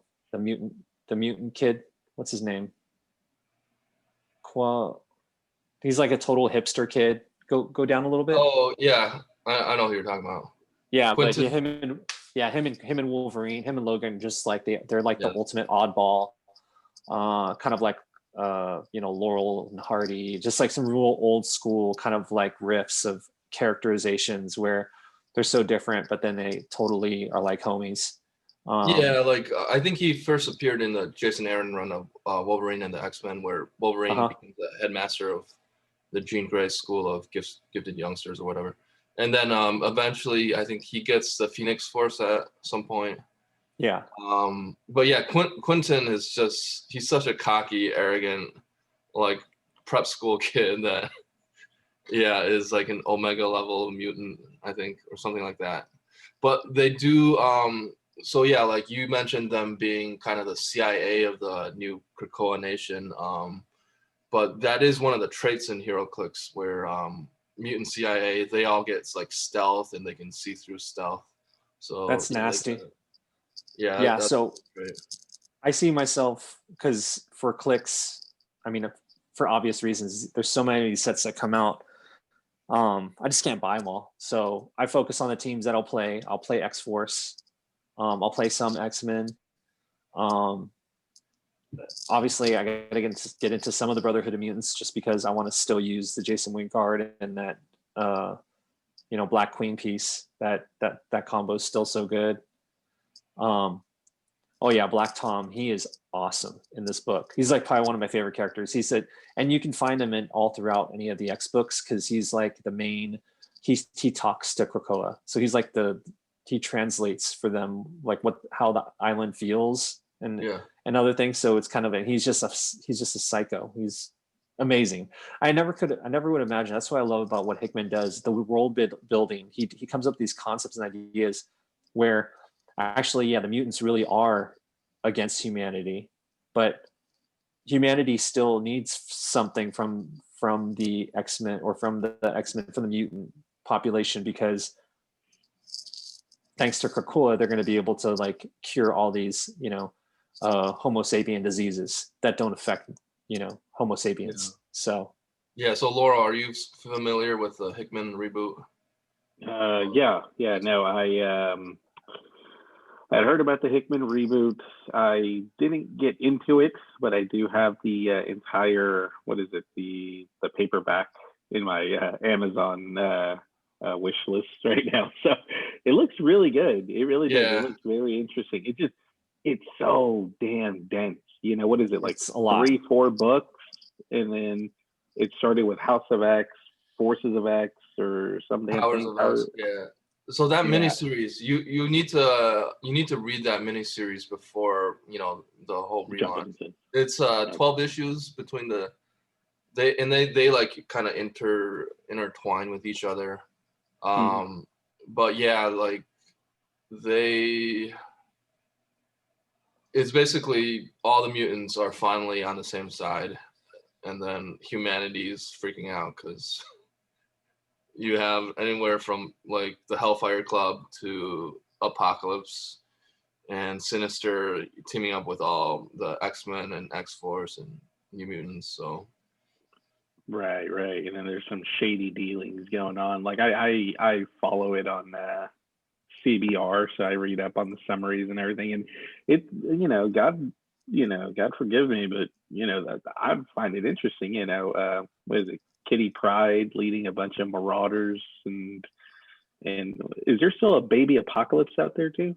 mutant kid. What's his name? He's like a total hipster kid. Go down a little bit. Oh yeah, I know who you're talking about. Yeah, Quentin. but him and Wolverine, him and Logan, just like they're like the ultimate oddball. Kind of like Laurel and Hardy, just like some real old school kind of like riffs of characterizations where they're so different, but then they totally are like homies. Like I think he first appeared in the Jason Aaron run of Wolverine and the X-Men, where Wolverine became the headmaster of the Jean Grey School of Gifted Youngsters or whatever. And then eventually I think he gets the Phoenix Force at some point. Yeah. But yeah, Quentin is he's such a cocky, arrogant, like prep school kid that is like an Omega level mutant, I think, or something like that. But they do so yeah, like you mentioned them being kind of the CIA of the new Krakoa nation. But that is one of the traits in HeroClix where mutant CIA, they all get like stealth and they can see through stealth. So that's nasty. Yeah. So great. I see myself, because for Clix, I mean, for obvious reasons, there's so many of these sets that come out. I just can't buy them all. So I focus on the teams that I'll play. I'll play X-Force. I'll play some X-Men. Obviously, I gotta get into some of the Brotherhood of Mutants just because I want to still use the Jason Wingard and that Black Queen piece. That combo is still so good. Black Tom, he is awesome in this book. He's like probably one of my favorite characters. He said, and you can find him in all throughout any of the X books because he's like the main. He talks to Krakoa, so he's like he translates for them like how the island feels and other things. So it's kind of he's just a psycho. He's amazing. I never would imagine. That's what I love about what Hickman does. The world building. He comes up with these concepts and ideas where actually, the mutants really are against humanity, but humanity still needs something from the X-Men or from the X-Men, from the mutant population, because thanks to Krakoa, they're going to be able to like cure all these, Homo sapien diseases that don't affect, Homo sapiens. So Laura, are you familiar with the Hickman reboot? I heard about the Hickman reboot. I didn't get into it, but I do have the entire, the paperback in my Amazon wish list right now. So it looks really good. It really does. It looks very interesting. It's so damn dense. What is it, like 3-4 books? And then it started with House of X, Forces of X, or some damn Powers thing. of X, So that miniseries, you need to read that miniseries before the whole relaunch. It's 12 issues between they like kind of intertwine with each other. But like it's basically all the mutants are finally on the same side, and then humanity is freaking out because you have anywhere from like the Hellfire Club to Apocalypse and Sinister teaming up with all the X-Men and X-Force and New Mutants. So right, and then there's some shady dealings going on. Like I follow it on CBR, so I read up on the summaries and everything, and it God God forgive me, but that I find it interesting. What is it? Kitty Pryde leading a bunch of marauders, and is there still a baby apocalypse out there too?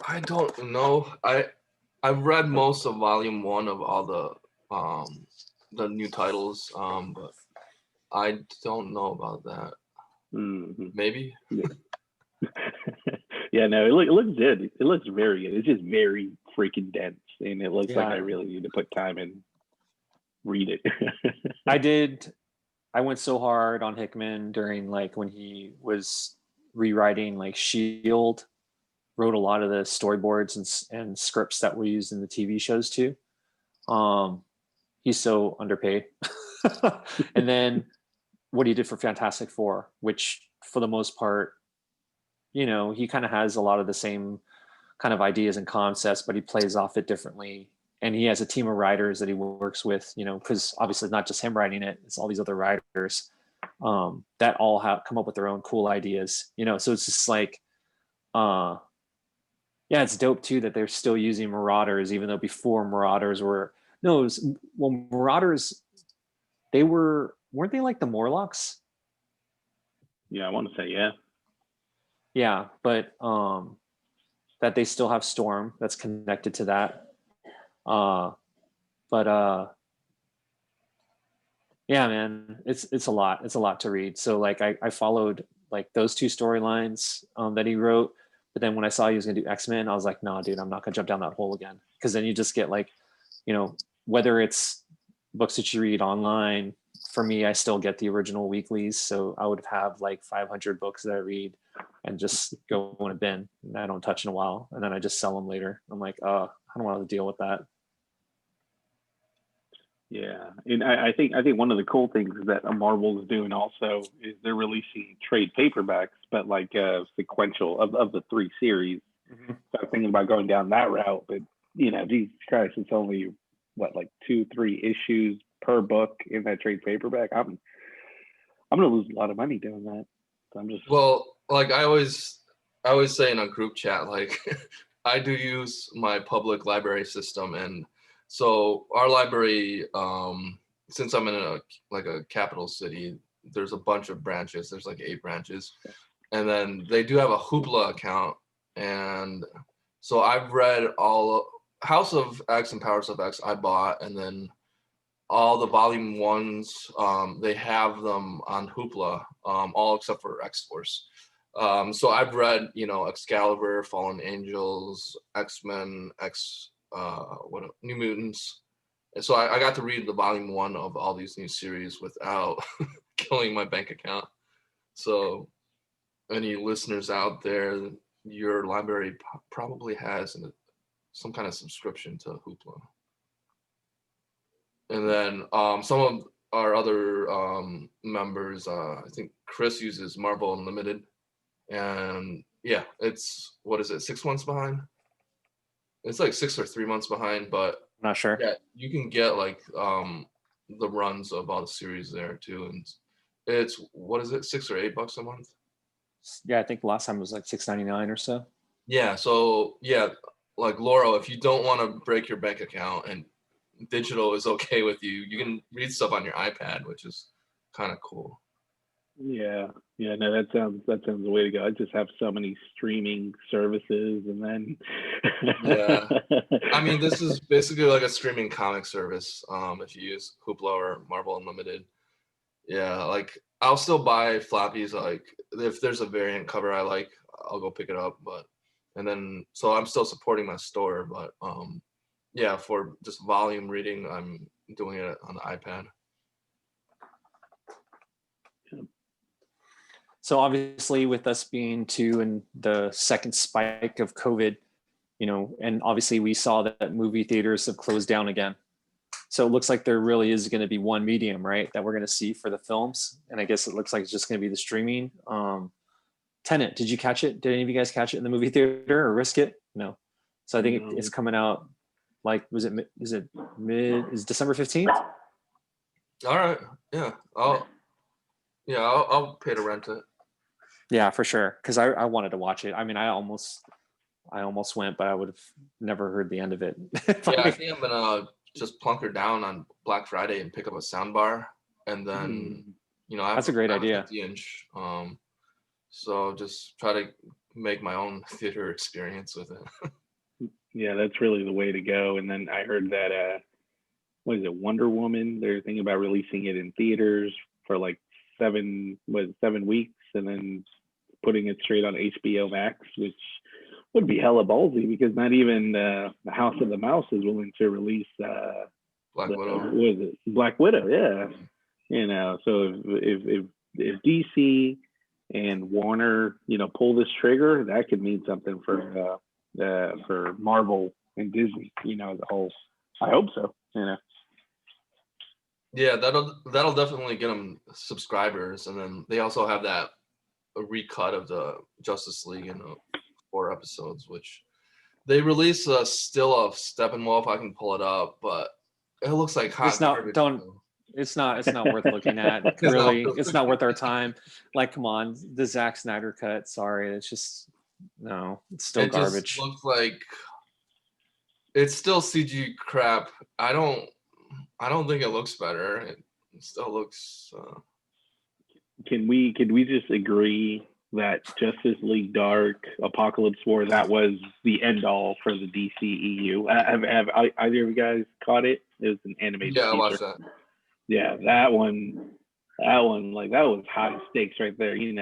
I don't know. I've read most of volume 1 of all the new titles, but I don't know about that. Mm-hmm. Maybe. Yeah, no, it looks good. It looks very good. It's just very freaking dense, and it looks like I really need to put time and read it. I went so hard on Hickman during when he was rewriting Shield, wrote a lot of the storyboards and scripts that were used in the TV shows too. He's so underpaid. And then what he did for Fantastic Four, which for the most part, he kind of has a lot of the same kind of ideas and concepts, but he plays off it differently. And he has a team of writers that he works with, because obviously it's not just him writing it, it's all these other writers that all have come up with their own cool ideas, so it's just it's dope too that they're still using Marauders, even though before Marauders Marauders, weren't they like the Morlocks? Yeah, I want to say yeah. Yeah, but that they still have Storm that's connected to that. Yeah, man, it's a lot. It's a lot to read. So I followed those two storylines that he wrote, but then when I saw he was gonna do X-Men, I was like, nah, dude, I'm not gonna jump down that hole again. Because then you just get whether it's books that you read online. For me, I still get the original weeklies, so I would have 500 books that I read and just go in a bin and I don't touch in a while, and then I just sell them later. I'm like, I don't want to deal with that. Yeah, and I think one of the cool things that Marvel is doing also is they're releasing trade paperbacks, but sequential of the 3 series. Mm-hmm. So I'm thinking about going down that route, but Jesus Christ, it's only 2-3 issues per book in that trade paperback. I'm gonna lose a lot of money doing that. So I'm just I always say in a group chat, I do use my public library system, and so our library, since I'm in a capital city, there's a bunch of branches. There's 8 branches, and then they do have a Hoopla account, and so I've read all House of X and Powers of X I bought, and then all the volume 1s, they have them on Hoopla, all except for X-Force. So I've read, Excalibur, Fallen Angels, X-Men, New Mutants. And so I got to read the volume 1 of all these new series without killing my bank account. So any listeners out there, your library probably has some kind of subscription to Hoopla. And then some of our other members, I think Chris uses Marvel Unlimited. And yeah, it's, 6 months behind? It's 6 or 3 months behind, but I'm not sure. Yeah, you can get the runs of all the series there too. And it's, $6 or $8 a month? Yeah, I think the last time it was $6.99 or so. Yeah, so yeah, Laura, if you don't want to break your bank account and digital is okay with you, you can read stuff on your iPad, which is kind of cool. Yeah, no, that sounds the way to go. I just have so many streaming services, and then yeah, I mean, this is basically like a streaming comic service. If you use Hoopla or Marvel Unlimited, yeah, I'll still buy floppies. If there's a variant cover I like, I'll go pick it up. And then so I'm still supporting my store, but yeah, for just volume reading, I'm doing it on the iPad. So obviously with us being in the second spike of COVID, and obviously we saw that movie theaters have closed down again. So it looks like there really is going to be one medium, right, that we're going to see for the films. And I guess it looks like it's just going to be the streaming. Tenet, did you catch it? Did any of you guys catch it in the movie theater or risk it? No. So I think it's coming out is December 15th? All right. Yeah. I'll pay to rent it. Yeah, for sure. Because I wanted to watch it. I mean, I almost I almost went, but I would have never heard the end of it. Yeah, I think I'm gonna just plunk her down on Black Friday and pick up a soundbar, and then I have That's a great idea. 50-inch, so just try to make my own theater experience with it. Yeah, that's really the way to go. And then I heard that what is it, Wonder Woman? They're thinking about releasing it in theaters for like 7 weeks, and then putting it straight on HBO Max, which would be hella ballsy because not even the House of the Mouse is willing to release Black Widow. What is it? Black Widow, yeah. So if DC and Warner, pull this trigger, that could mean something for Marvel and Disney, as a whole. I hope so. Yeah, that'll definitely get them subscribers, and then they also have a recut of the Justice League in 4 episodes, which they release a still of Steppenwolf. I can pull it up, but it looks like hot garbage. It's not worth looking at. Really, it's not worth our time. Like, come on, the Zack Snyder cut. Sorry, it's just no. It's still garbage. Just looks like it's still CG crap. I don't think it looks better. It still looks. Can we just agree that Justice League Dark, Apocalypse War, that was the end all for the DCEU? Have either of you guys caught it? It was an animated Yeah, I feature. watched that. Yeah, that one, like, that was high stakes right there. You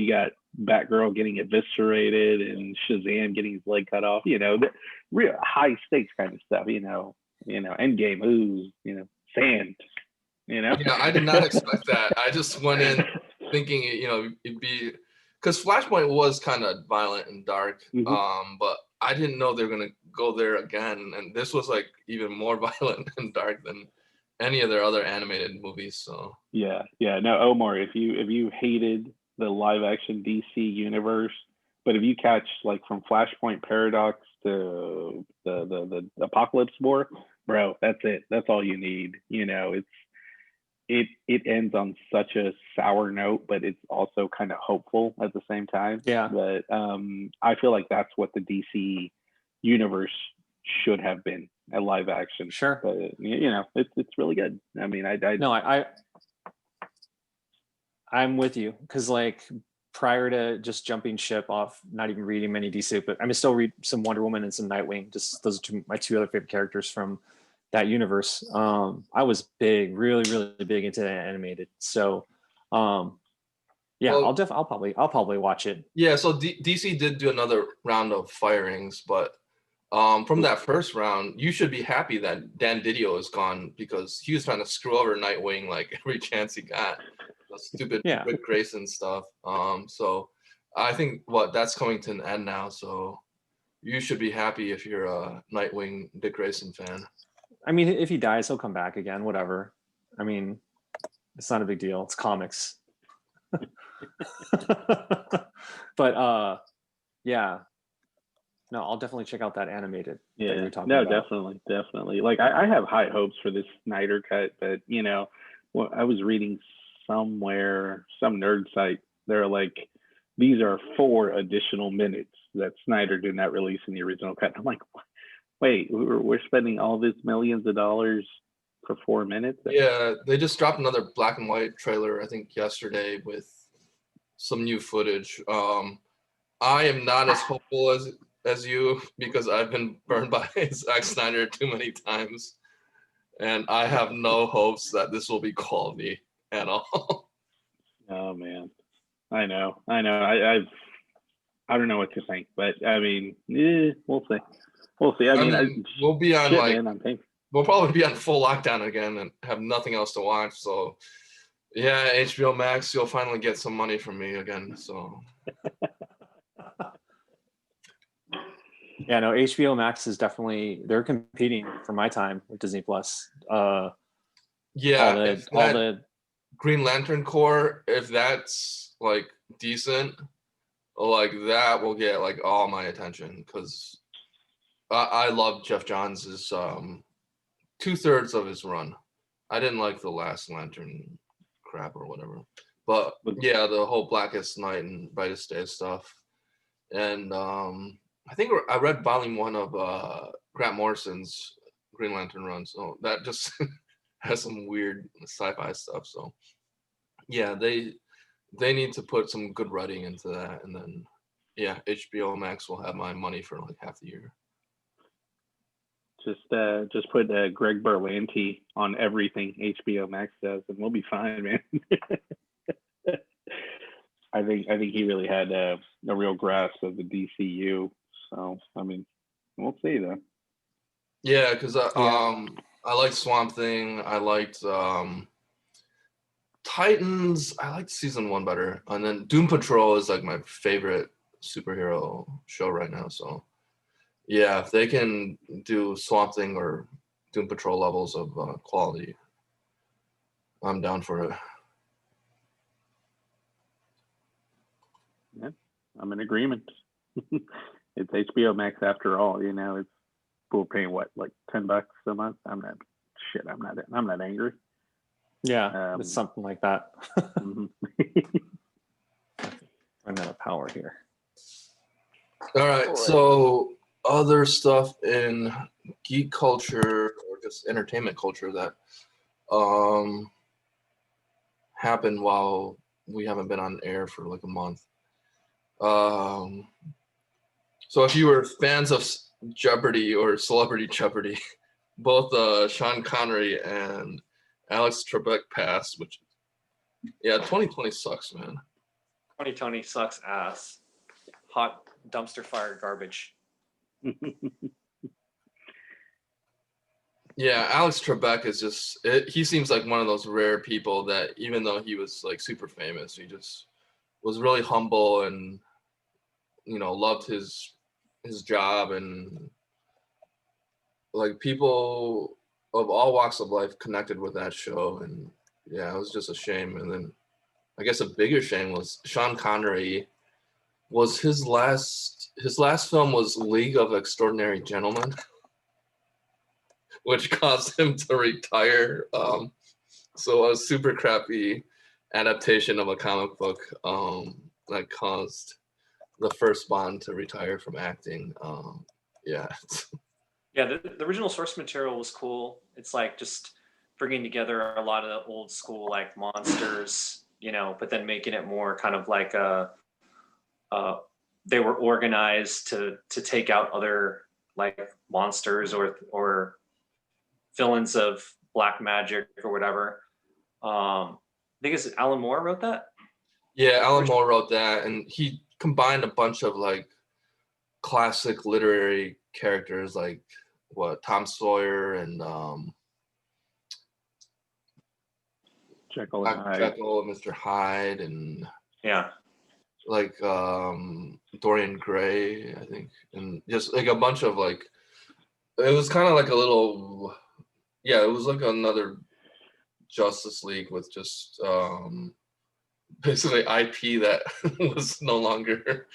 got Batgirl getting eviscerated and Shazam getting his leg cut off. The real high stakes kind of stuff. Endgame, sand. Yeah, I did not expect that. I just went in thinking, it'd be because Flashpoint was kind of violent and dark, but I didn't know they were gonna go there again, and this was like even more violent and dark than any of their other animated movies. So yeah. No, Omar, if you hated the live action DC universe, but if you catch like from Flashpoint Paradox to the Apocalypse War, bro, that's it. That's all you need. It ends on such a sour note, but it's also kind of hopeful at the same time. Yeah. But I feel like that's what the DC universe should have been, a live action. Sure. But it's really good. I mean, I'm with you, because like prior to just jumping ship off, not even reading many DC, but I still read some Wonder Woman and some Nightwing. Just those are my 2 other favorite characters from that universe. I was really, really big into the animated. So, yeah, well, I'll probably watch it. Yeah, so DC did do another round of firings, but from that first round, you should be happy that Dan Didio is gone, because he was trying to screw over Nightwing like every chance he got. The stupid Rick Grayson stuff. So I think that's coming to an end now. So you should be happy if you're a Nightwing Dick Grayson fan. I mean, if he dies, he'll come back again. Whatever. I mean, it's not a big deal. It's comics. But yeah. No, I'll definitely check out that animated. Yeah, that you're talking no, about. definitely. Like I have high hopes for this Snyder cut, but I was reading somewhere, some nerd site, they're like, these are 4 additional minutes that Snyder did not release in the original cut. I'm like, wait, we're spending all this millions of dollars for 4 minutes? Yeah, they just dropped another black and white trailer, I think yesterday, with some new footage. I am not as hopeful as you, because I've been burned by Zack Snyder too many times, and I have no hopes that this will be quality at all. Oh man, I know. I don't know what to think, but I mean, we'll see. I mean, we'll be on man, we'll probably be on full lockdown again and have nothing else to watch. So yeah, HBO Max, you'll finally get some money from me again. So yeah, no, HBO Max is definitely, they're competing for my time with Disney Plus. Yeah, all the Green Lantern Corps, if that's like decent, like that will get like all my attention, because I love Jeff Johns' 2/3 of his run. I didn't like the last Lantern crap or whatever, but yeah, the whole Blackest Night and Brightest Day stuff, and I think I read volume 1 of Grant Morrison's Green Lantern run, so that just has some weird sci-fi stuff. So yeah, they need to put some good writing into that, and then yeah, HBO Max will have my money for like half the year. Just put Greg Berlanti on everything HBO Max does, and we'll be fine, man. I think he really had a real grasp of the DCU. So I mean, we'll see though. Yeah, because I liked Swamp Thing. I liked Titans. I liked season 1 better, and then Doom Patrol is like my favorite superhero show right now. So yeah, if they can do Swamp Thing or Doom Patrol levels of quality, I'm down for it. Yeah, I'm in agreement. It's HBO Max after all. You know, it's people paying what, like $10 a month. I'm not angry. Yeah, it's something like that. Mm-hmm. I'm out of power here. All right, so other stuff in geek culture or just entertainment culture that happened while we haven't been on air for like a month. So if you were fans of Jeopardy or Celebrity Jeopardy, both Sean Connery and Alex Trebek passed, which, yeah, 2020 sucks, man. 2020 sucks ass. Hot dumpster fire garbage. Yeah, Alex Trebek is just, he seems like one of those rare people that even though he was like super famous, he just was really humble and, you know, loved his job, and like people of all walks of life connected with that show. And yeah, it was just a shame. And then I guess a bigger shame was Sean Connery was his last film was League of Extraordinary Gentlemen, which caused him to retire. So a super crappy adaptation of a comic book that caused the first Bond to retire from acting. Yeah. Yeah, the original source material was cool. It's like just bringing together a lot of the old school like monsters, you know, but then making it more kind of like they were organized to take out other like monsters or villains of black magic or whatever. I think it's Alan Moore wrote that. Yeah, Alan Moore wrote that, and he combined a bunch of like classic literary characters like Tom Sawyer and Jekyll and Hyde. Jekyll and Mr. Hyde, and Yeah, like Dorian Gray, I think, and just like a bunch of like, it was kind of like a little, yeah, it was like another Justice League with just basically IP that was no longer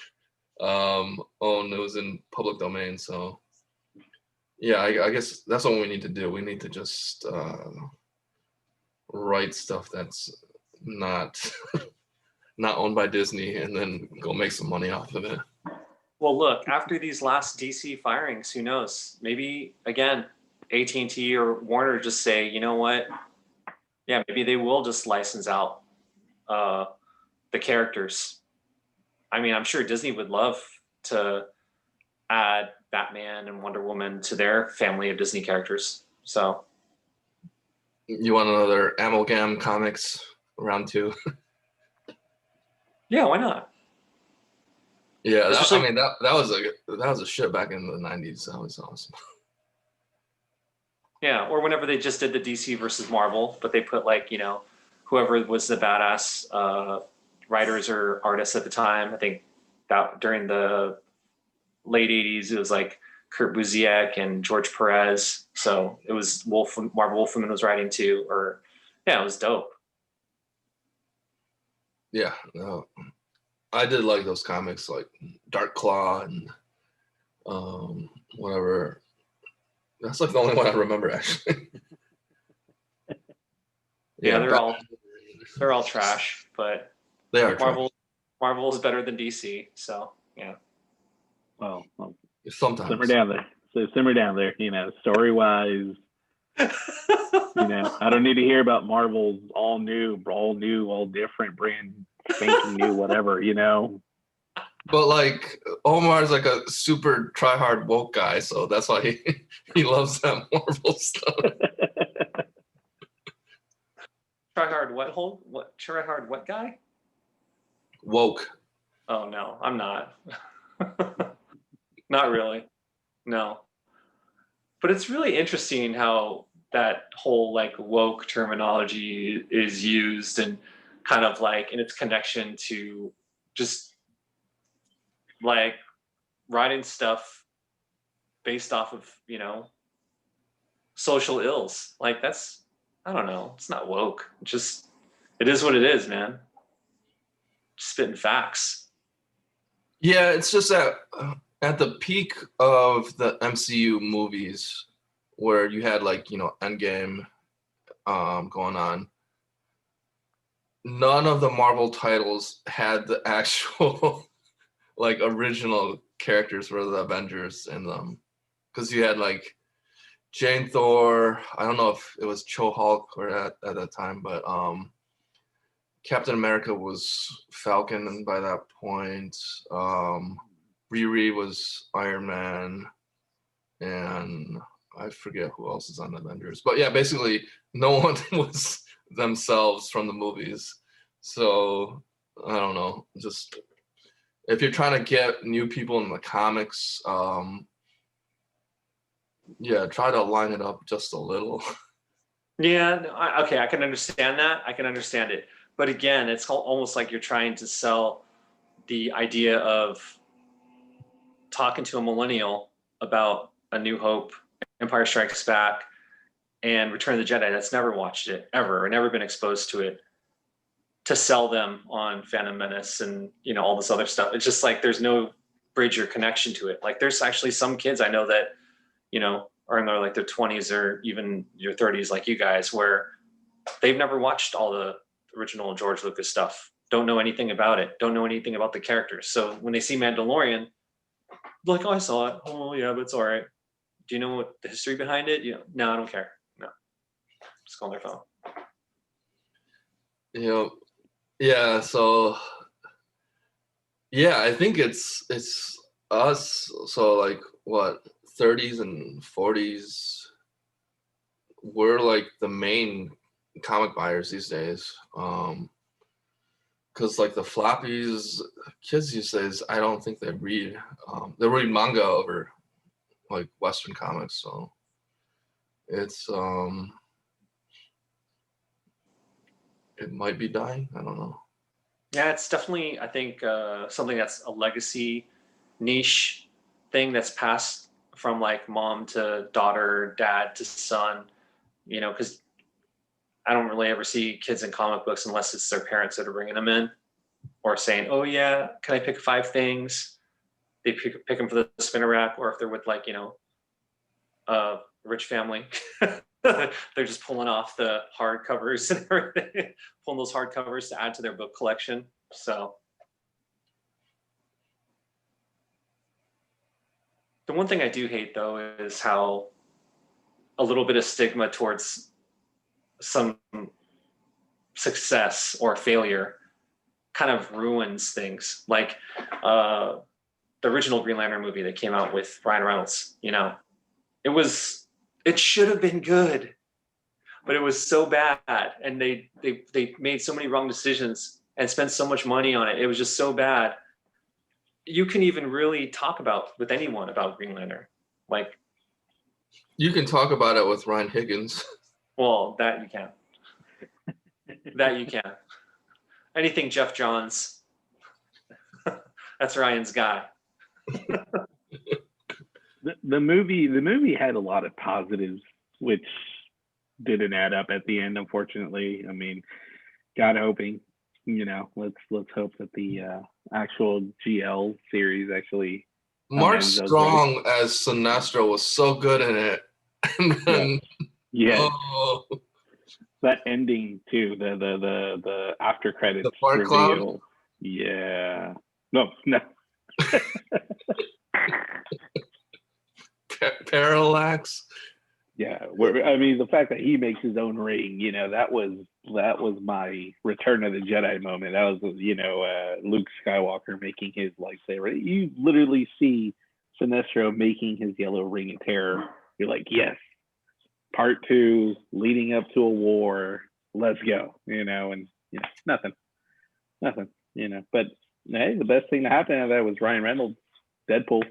owned. It was in public domain. So yeah, I guess that's what we need to do. We need to just write stuff that's not owned by Disney and then go make some money off of it. well, look, after these last DC firings, who knows? Maybe again, AT&T or Warner just say, you know what? Yeah, maybe they will just license out the characters. I mean, I'm sure Disney would love to add Batman and Wonder Woman to their family of Disney characters. So, You want another Amalgam Comics round 2? yeah, why not? Yeah, Especially- I mean that was a shit back in the 90s. That was awesome. Yeah, or whenever they just did the DC versus Marvel, but they put like, you know, whoever was the badass writers or artists at the time. I think that during the late 80s, it was like Kurt Busiek and George Perez. So it was Marvel Wolfman was writing too, or yeah, it was dope. Yeah, no, I did like those comics like Dark Claw and whatever. That's like the only one I remember actually. Yeah, they're all trash, but They are Marvel is better than DC. So yeah. well, Sometimes. simmer down there. So simmer down there. You know, story wise. You know, I don't need to hear about Marvel's all new, all different, brand spanking new, whatever. You know. But like Omar's like a super try-hard woke guy, so that's why he loves that Marvel stuff. Try hard what hole? What try hard what guy? Woke. Oh no, I'm not. Not really. No. But it's really interesting how that whole like woke terminology is used and kind of like in its connection to just like writing stuff based off of, you know, social ills. Like that's, I don't know, it's not woke. It's just, it is what it is, man. Spitting facts. Yeah, it's just that at the peak of the MCU movies where you had like, you know, Endgame going on, none of the Marvel titles had the actual like original characters for the Avengers in them. Because you had like Jane Thor, I don't know if it was Cho Hulk or at that time, but Captain America was Falcon by that point. Riri was Iron Man, and I forget who else is on the Avengers. But yeah, basically no one was themselves from the movies. So I don't know. Just if you're trying to get new people in the comics, yeah, try to line it up just a little. Yeah, no, okay, I can understand that. I can understand it. But again, it's almost like you're trying to sell the idea of talking to a millennial about A New Hope, Empire Strikes Back, and Return of the Jedi that's never watched it ever or never been exposed to it, to sell them on Phantom Menace and, you know, all this other stuff. It's just like there's no bridge or connection to it. Like there's actually some kids I know that, you know, are in their like their 20s or even your 30s like you guys, where they've never watched all the original George Lucas stuff, don't know anything about it, don't know anything about the characters. So when they see Mandalorian, they're like, oh, I saw it. Oh yeah, but it's all right. Do you know what the history behind it? You know, no, I don't care. No. Just go on their phone. You know, yeah, so yeah, I think it's us. So like what, 30s and 40s, we're like the main comic buyers these days. Because like the floppies, kids these days, I don't think they read. They read manga over like Western comics. So it's it might be dying. I don't know. Yeah, it's definitely, I think, something that's a legacy niche thing that's passed from like mom to daughter, dad to son, you know, because I don't really ever see kids in comic books unless it's their parents that are bringing them in or saying, oh yeah, can I pick 5 things? They pick them for the spinner rack, or if they're with like, you know, a rich family, they're just pulling off the hard covers and everything, pulling those hard covers to add to their book collection. So the one thing I do hate though is how a little bit of stigma towards some success or failure kind of ruins things. Like the original Green Lantern movie that came out with Ryan Reynolds, you know, it should have been good, but it was so bad, and they made so many wrong decisions and spent so much money on it. It was just so bad. You can even really talk about with anyone about Green Lantern, like You can talk about it with Ryan Higgins. well, that you can. That you can. Anything Jeff Johns, that's Ryan's guy. The movie had a lot of positives, which didn't add up at the end, unfortunately. I mean, God hoping, you know, let's hope that the actual GL series actually. Mark Strong as Sinestro was so good in it. And then, yeah. Oh. That ending too, the after credits the reveal. Cloud? Yeah. No. parallax. Yeah, I mean, the fact that he makes his own ring, that was my Return of the Jedi moment. That was, Luke Skywalker making his lightsaber. You literally see Sinestro making his yellow ring of terror. You're like, yes, part 2, leading up to a war. Let's go, and nothing, But hey, the best thing that happened out of that was Ryan Reynolds, Deadpool.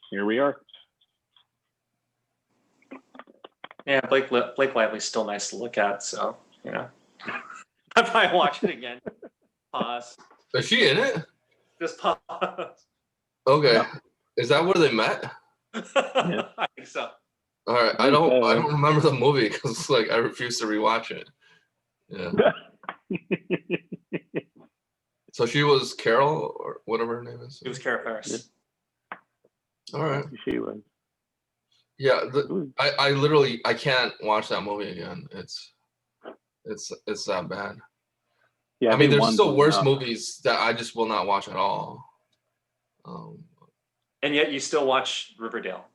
Here we are. Yeah, Blake Lively's still nice to look at, so I'd probably watch it again. Pause. Is she in it? Just pause. Okay. No. Is that where they met? Yeah. I think so. All right. I don't remember the movie because I refuse to rewatch it. Yeah. So she was Carol or whatever her name is. It was Cara Ferris. Yeah. All right. She was. Yeah, I literally can't watch that movie again. It's that bad. Yeah, I mean, there's still worse movies that I just will not watch at all. And yet you still watch Riverdale.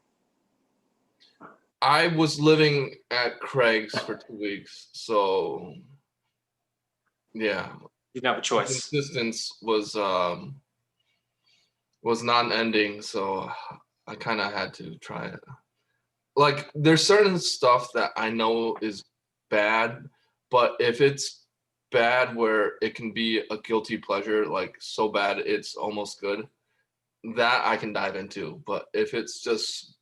I was living at Craig's for 2 weeks, so yeah. You didn't have a choice. Consistence was non-ending, so I kind of had to try it. There's certain stuff that I know is bad, but if it's bad where it can be a guilty pleasure, so bad it's almost good, that I can dive into. But if it's just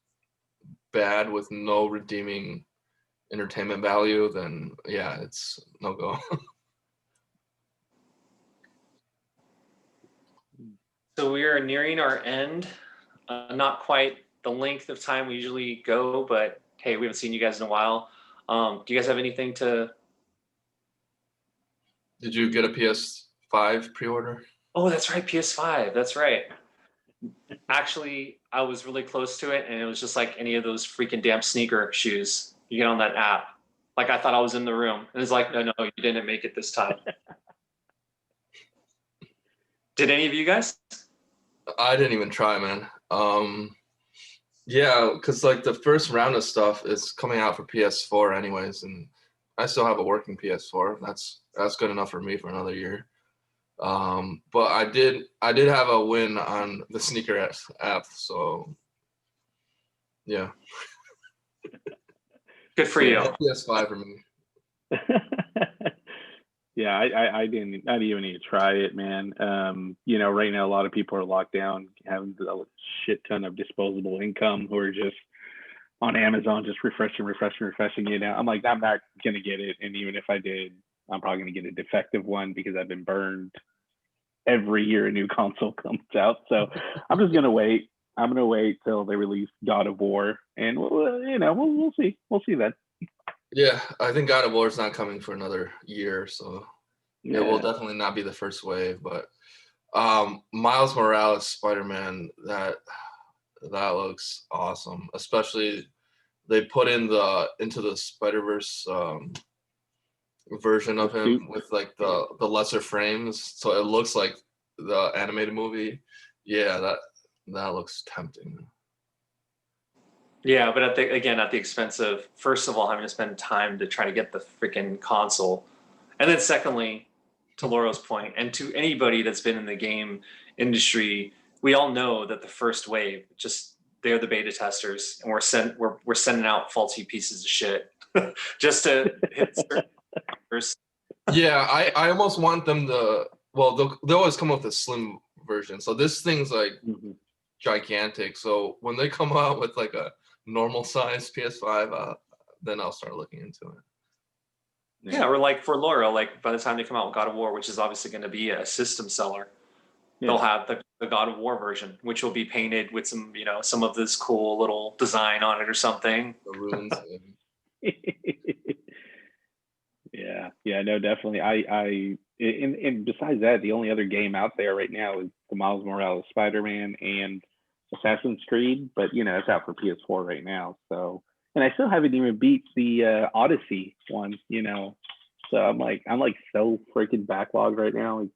bad with no redeeming entertainment value, then yeah, it's no go. So we are nearing our end. Not quite the length of time we usually go, but hey, we haven't seen you guys in a while. Do you guys have anything to? Did you get a PS5 pre-order? Oh, that's right, PS5. That's right. Actually, I was really close to it, and it was just like any of those freaking damn sneaker shoes you get on that app. I thought I was in the room, and it's like, no, you didn't make it this time. Did any of you guys? I didn't even try, man. Yeah, because the first round of stuff is coming out for PS4 anyways, and I still have a working PS4. That's good enough for me for another year. But I did have a win on the sneaker app, so yeah. Good for you. PS5 for me. Yeah, I didn't even need to try it, man. Right now a lot of people are locked down, having a shit ton of disposable income who are just on Amazon just refreshing. I'm like, I'm not gonna get it, and even if I did, I'm probably gonna get a defective one because I've been burned every year a new console comes out. So I'm just gonna wait. I'm gonna wait till they release God of War, and we'll see. We'll see then. Yeah, I think God of War is not coming for another year, so it will definitely not be the first wave. But Miles Morales Spider-Man, that looks awesome. Especially they put into the Spider-Verse version of him with the lesser frames, so it looks like the animated movie. Yeah, that looks tempting. Yeah, but at the expense of, first of all, having to spend time to try to get the freaking console. And then secondly, to Laurel's point, and to anybody that's been in the game industry, we all know that the first wave, they're the beta testers, and we're sending out faulty pieces of shit just to hit certain numbers. Yeah, I almost want them to, well, they'll always come up with a slim version. So this thing's gigantic. So when they come out with a normal size PS5, then I'll start looking into it. Yeah, or for Laurel, by the time they come out with God of War, which is obviously going to be a system seller, they'll have the God of War version, which will be painted with some of this cool little design on it or something. The runes. Yeah, no, definitely. And besides that, the only other game out there right now is the Miles Morales Spider-Man and Assassin's Creed, but it's out for PS4 right now. So, and I still haven't even beat the Odyssey one, So I'm so freaking backlogged right now.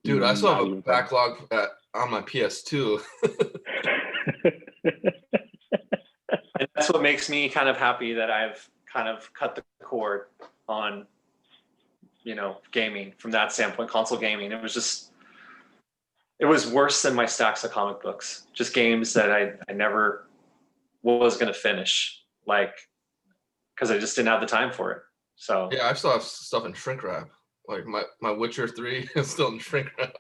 Dude, I still have a backlog on my PS2. that's what makes me kind of happy that I've kind of cut the cord on, gaming from that standpoint, console gaming. It was worse than my stacks of comic books, just games that I never was going to finish, because I just didn't have the time for it. So yeah, I still have stuff in shrink wrap. Like my Witcher 3 is still in shrink wrap.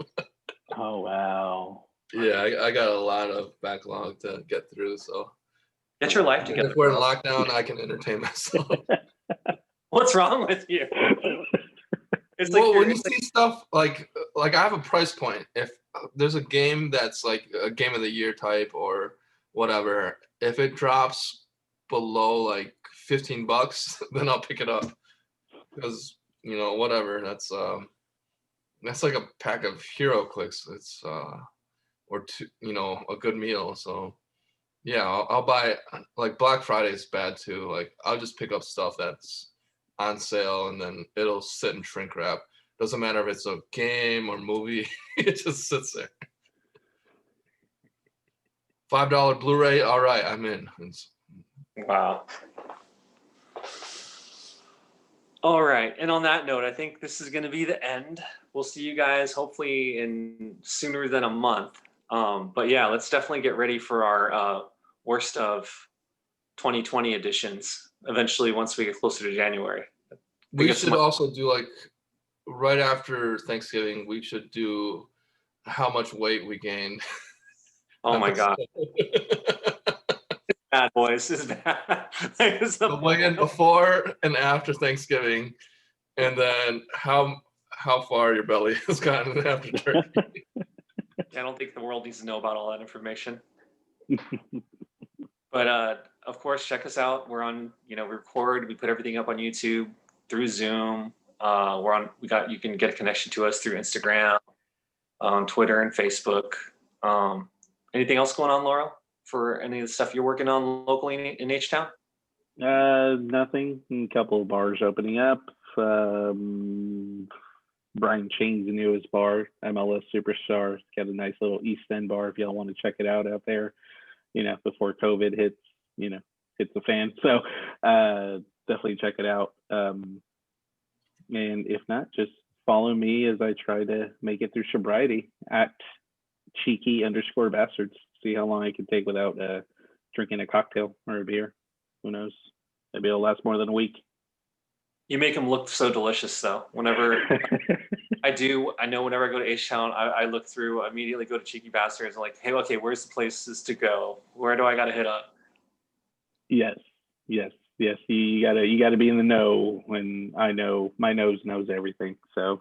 Oh wow. Yeah, I got a lot of backlog to get through. So get your life together. if we're in bro. lockdown, I can entertain myself. What's wrong with you? It's Well, when you see stuff like I have a price point. If there's a game that's like a game of the year type or whatever, if it drops below like $15, then I'll pick it up because whatever. That's like a pack of heroclix. It's or two, a good meal. So yeah, I'll buy. Like Black Friday is bad too. Like I'll just pick up stuff that's on sale and then it'll sit in shrink wrap. Doesn't matter if it's a game or movie, it just sits there. $5 Blu-ray, all right, I'm in. Wow. All right, and on that note, I think this is going to be the end. We'll see you guys hopefully in sooner than a month. But yeah, let's definitely get ready for our worst of 2020 editions eventually once we get closer to January. We should also do like right after Thanksgiving, we should do how much weight we gained. Oh my God. Bad boys. This is bad. The weigh-in before and after Thanksgiving, and then how far your belly has gotten after turkey. I don't think the world needs to know about all that information. But of course, check us out. We're on, we record, we put everything up on YouTube through Zoom. You can get a connection to us through Instagram, Twitter, and Facebook. Anything else going on, Laurel, for any of the stuff you're working on locally in H-Town? Nothing. A couple of bars opening up. Brian Chain's newest bar, MLS Superstar. It's got a nice little East End bar if y'all want to check it out there, before COVID hits the fan. So definitely check it out. And if not, just follow me as I try to make it through sobriety at cheeky_bastards. See how long I can take without drinking a cocktail or a beer. Who knows? Maybe it'll last more than a week. You make them look so delicious, though. Whenever I know whenever I go to H-Town, I look through, I immediately go to Cheeky Bastards and like, hey, okay, where's the places to go? Where do I got to hit up? Yes. You gotta be in the know. When I know my nose knows everything. So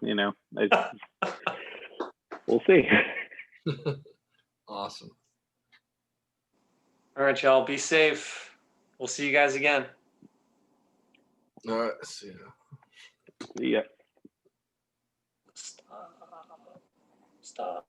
we'll see. Awesome. All right, y'all. Be safe. We'll see you guys again. All right. See ya. Yeah. Stop.